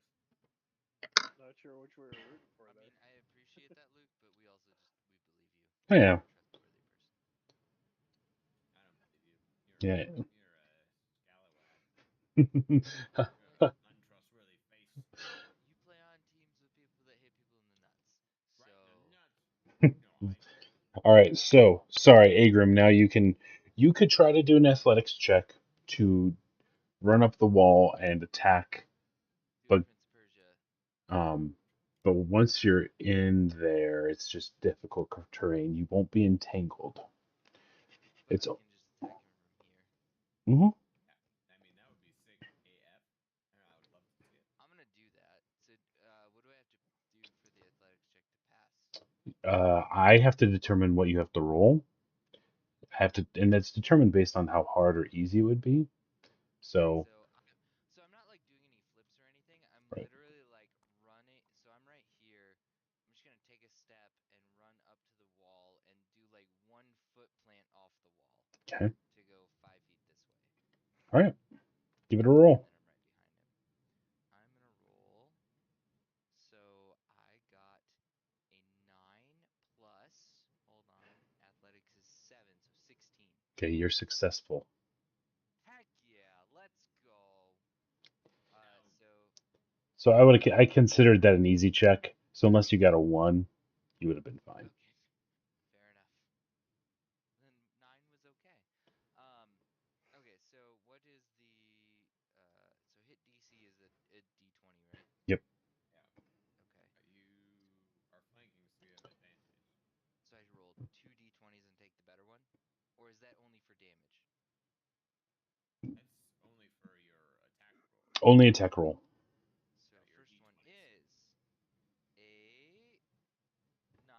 Not sure which we were rooting for I there. mean, I appreciate that, Luke, but we also we believe you. Oh, You're yeah. a trustworthy person. I don't believe you. Yeah. You're a scalawag. You're an untrustworthy face. You play on teams with people that hit people in the nuts. So, Right in the nuts. You know, I All right. So sorry, Agrim. Now you could try to do an athletics check to run up the wall and attack, do a but Prince Persia. um, But once you're in there, it's just difficult terrain. You won't be entangled. But It's I can just attack him from here. mhm. Yeah, I mean that would be sick AF. I would love to see it. I'm gonna do that. So, what do I have to do for the athletics check to pass? I have to determine what you have to roll. I have to, and that's determined based on how hard or easy it would be. So, So I'm not like doing any flips or anything. I'm right. literally like running. So I'm right here. I'm just gonna take a step and run up to the wall and do like 1 foot plant off the wall Okay. to go 5 feet this way. All right. Give it a And roll. then I'm right behind him. I'm gonna roll. So I got a 9 plus. Hold on. Athletics is 7, so 16. Okay, you're successful. Heck yeah, let's go. So So I considered that an easy check. So unless you got a 1, you would have been fine. okay, fair enough. Then 9 was okay. Um, okay, so what is so hit DC is a D20, right? Yep. Yeah. Okay. You are flanking, so you have advantage. So I rolled 2 D20s and take the better one? Or is that only for damage? That's only for your attack roll. Only attack roll. So Yeah, your first one D20s. is a 9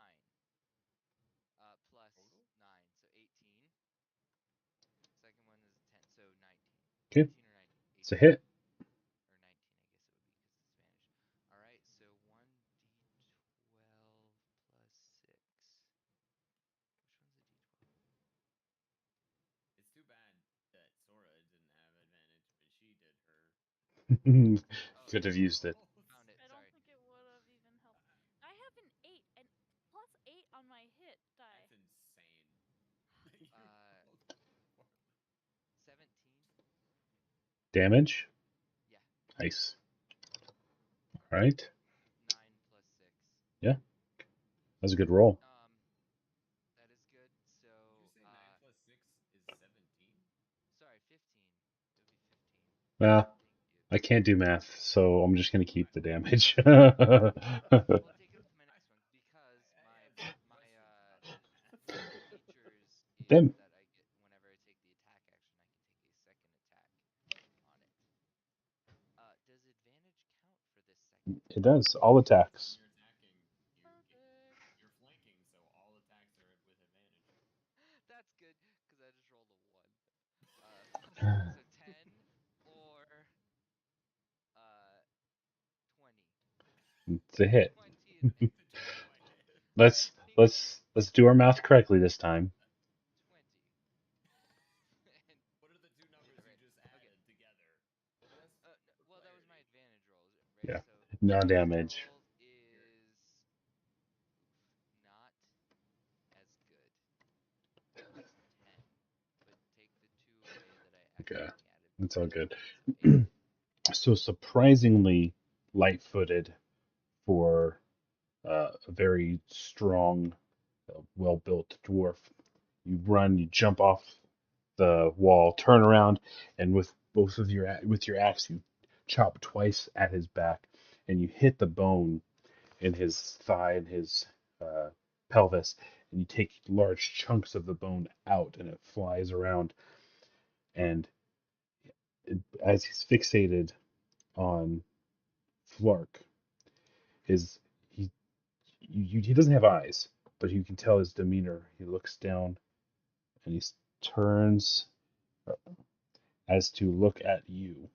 plus Total? 9, so 18. Second one is a 10, so 19. Okay. 18 or 19? It's a 18. hit. Or 19, I guess it would be because it's Spanish. All right, so 1d12 plus 6. Which one's a d12? It's too bad that Sora didn't have advantage when she did her Oh, Could have saving used it. rolls. found it. I don't Sorry. think it would have even helped. I have an 8 and plus 8 on my hit die. That's insane. That you Uh, rolled poorly. 17. Damage. Yeah, Nice. All right. 9 plus 6. Yeah, that's a good roll. That is good. So, Did you say 9 plus 6 is 17? sorry, 15. It would be 15. Uh, Thank you. I can't do math, so I'm just gonna keep the damage. Well, take it to my next one because I have my questions about one of math. the features is Them. that I get whenever I take the attack action, I can take a second attack on it. Does advantage count for this second It attack? does. All Yes, when attacks. you're attacking, Perfect. you're flanking, so all attacks are with advantage. That's good because I just rolled a 1. So 10 or 20. It's a hit. 20 advantage. The 20 might hit. Let's Thank you. let's do our math correctly this time. 20. And What are the two I did numbers it you right. just Okay. added together? Just No, for well, that was my clarity. advantage rolls, right? Yeah. So No damage damage. roll You're is not as good. It's 10, but take the 2 away that I Okay. accidentally added It's all before. good. So 8. So surprisingly light-footed for a very strong, well-built dwarf. You run, you jump off the wall, turn around, and with both of your axe, you chop twice at his back, and you hit the bone in his thigh and his uh, pelvis, and you take large chunks of the bone out, and it flies around. And as he's fixated on Flark, his he doesn't have eyes, but you can tell his demeanor. He looks down and he turns as to look at you.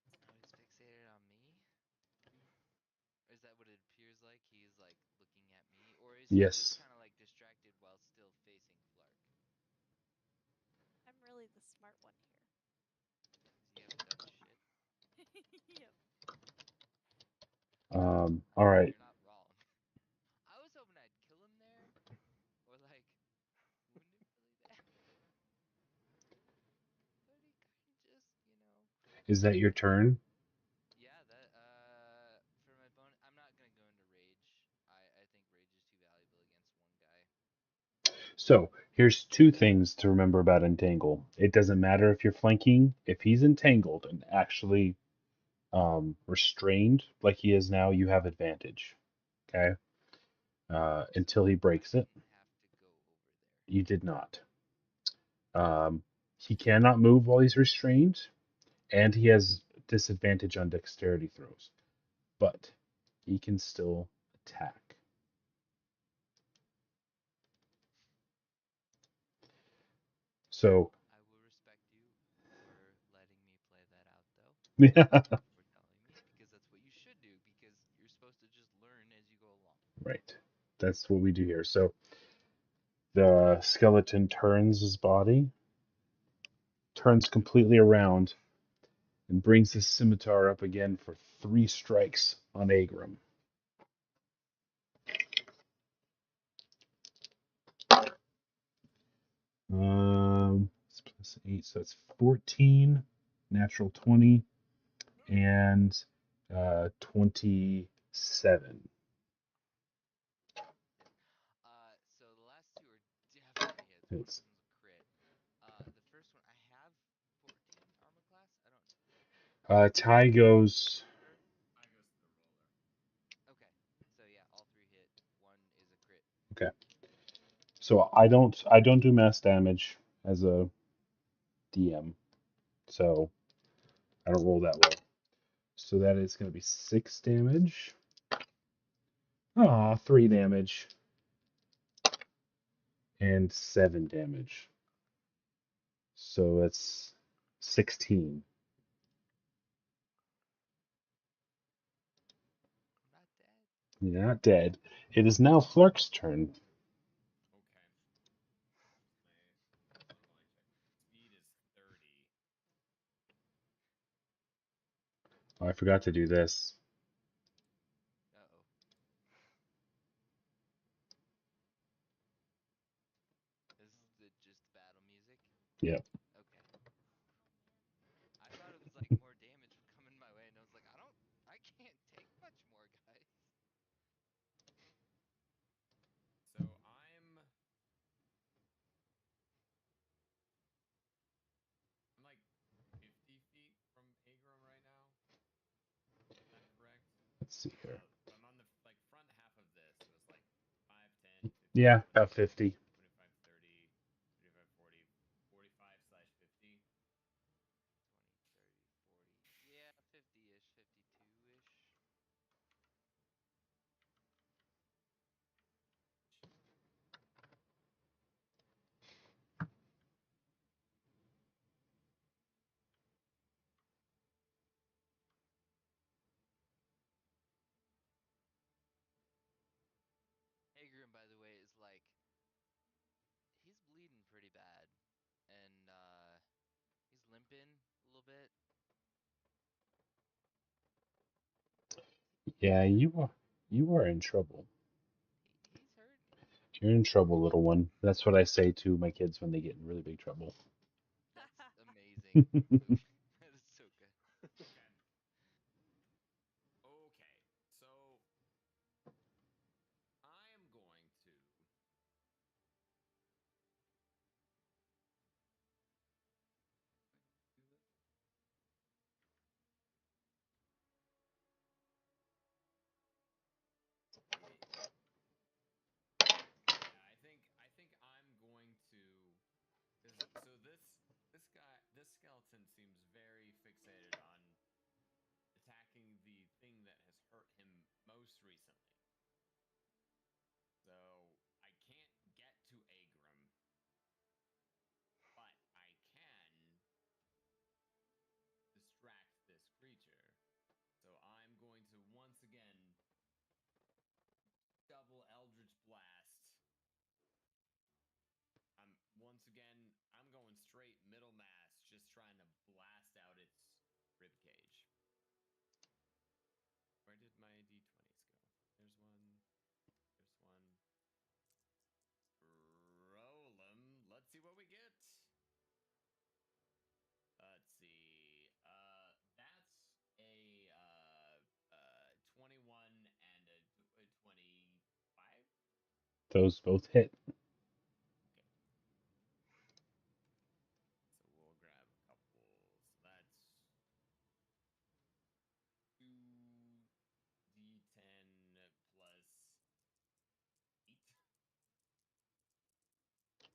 Oh, he's fixated on me? Is that what it appears like? He's like looking at me? Or is he just Yes. kind of like distracted while still facing Flark? I'm really the smart one here. Because you haven't done shit? Yep. All right. You're not wrong. I was hoping I'd kill him there, or like wound him really bad. But he kind of just. Is that your turn? Yeah, for my bonus, I'm not gonna go into rage. I think rage is too valuable against one guy. So here's two things to remember about entangle. It doesn't matter if you're flanking. If he's entangled and actually restrained like he is now, you have advantage. Okay. Until he breaks it. I didn't have to go over there. You did not. He cannot move while he's restrained, and he has disadvantage on dexterity throws, but he can still attack. So, I will respect you for letting me play that out, though. yeah, For telling me, because that's what you should do, because you're supposed to just learn as you go along. right. That's what we do here. So the skeleton turns his body, turns completely around, and brings his scimitar up again for 3 strikes on Agram. It's plus 8, so it's 14, natural 20, and 27. So the last two are definitely hits. One of Hits. them's a crit. The first one, I have 14 armor class. I don't. Ty goes. Roller. I goes to the roller. Okay. So yeah, all three hit. One is a crit. Okay. So I don't do mass damage as a DM, so I don't roll that well. So that is going to be 6 damage. Aw, 3 damage. And 7 damage. So that's 16. I'm not dead. You're not dead. It is now Flark's turn. Okay. My frontline check. Speed is 30. Oh, I forgot to do this. Uh-oh. Is it just battle music? Yep. Okay. I thought it was like more damage would come in my way, and I was like, I can't take much more, guys. So I'm like 50 feet from Agram right now. Is that correct? Let's see here. I'm on the like front half of this, so it's like 5, 10, 15, Yeah, 20, about 50. 25, 30, 35, 40, 45/50. 20, 30, 40. Yeah, 50-ish, 52-ish. Agrim, by the way, is like he's bleeding pretty bad, and he's limping a little bit. Yeah, you are in trouble. He's hurting. You're in trouble, little one. That's what I say to my kids when they get in really big trouble. That's amazing. That is so good. Okay. Okay. So I am going to do this. Yeah, I think I'm going to because so this skeleton seems very fixated on attacking the thing that has hurt him most recently. So I can't get to Agram, but I can distract this creature. So I'm going to once again double Eldritch Blast. I'm going straight middle mass, just trying to blast out its rib cage. Where did my d20s go? There's one. There's one. Roll them. Let's see what we get. Let's see. That's a 21 and a 25. Those both hit. Okay. So we'll grab a couple. So that's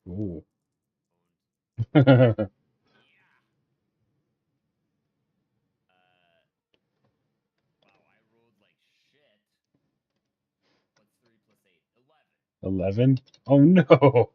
Ooh. Und yeah. Wow, I rolled like shit. What's 3 plus 8? 11. 11. Oh no.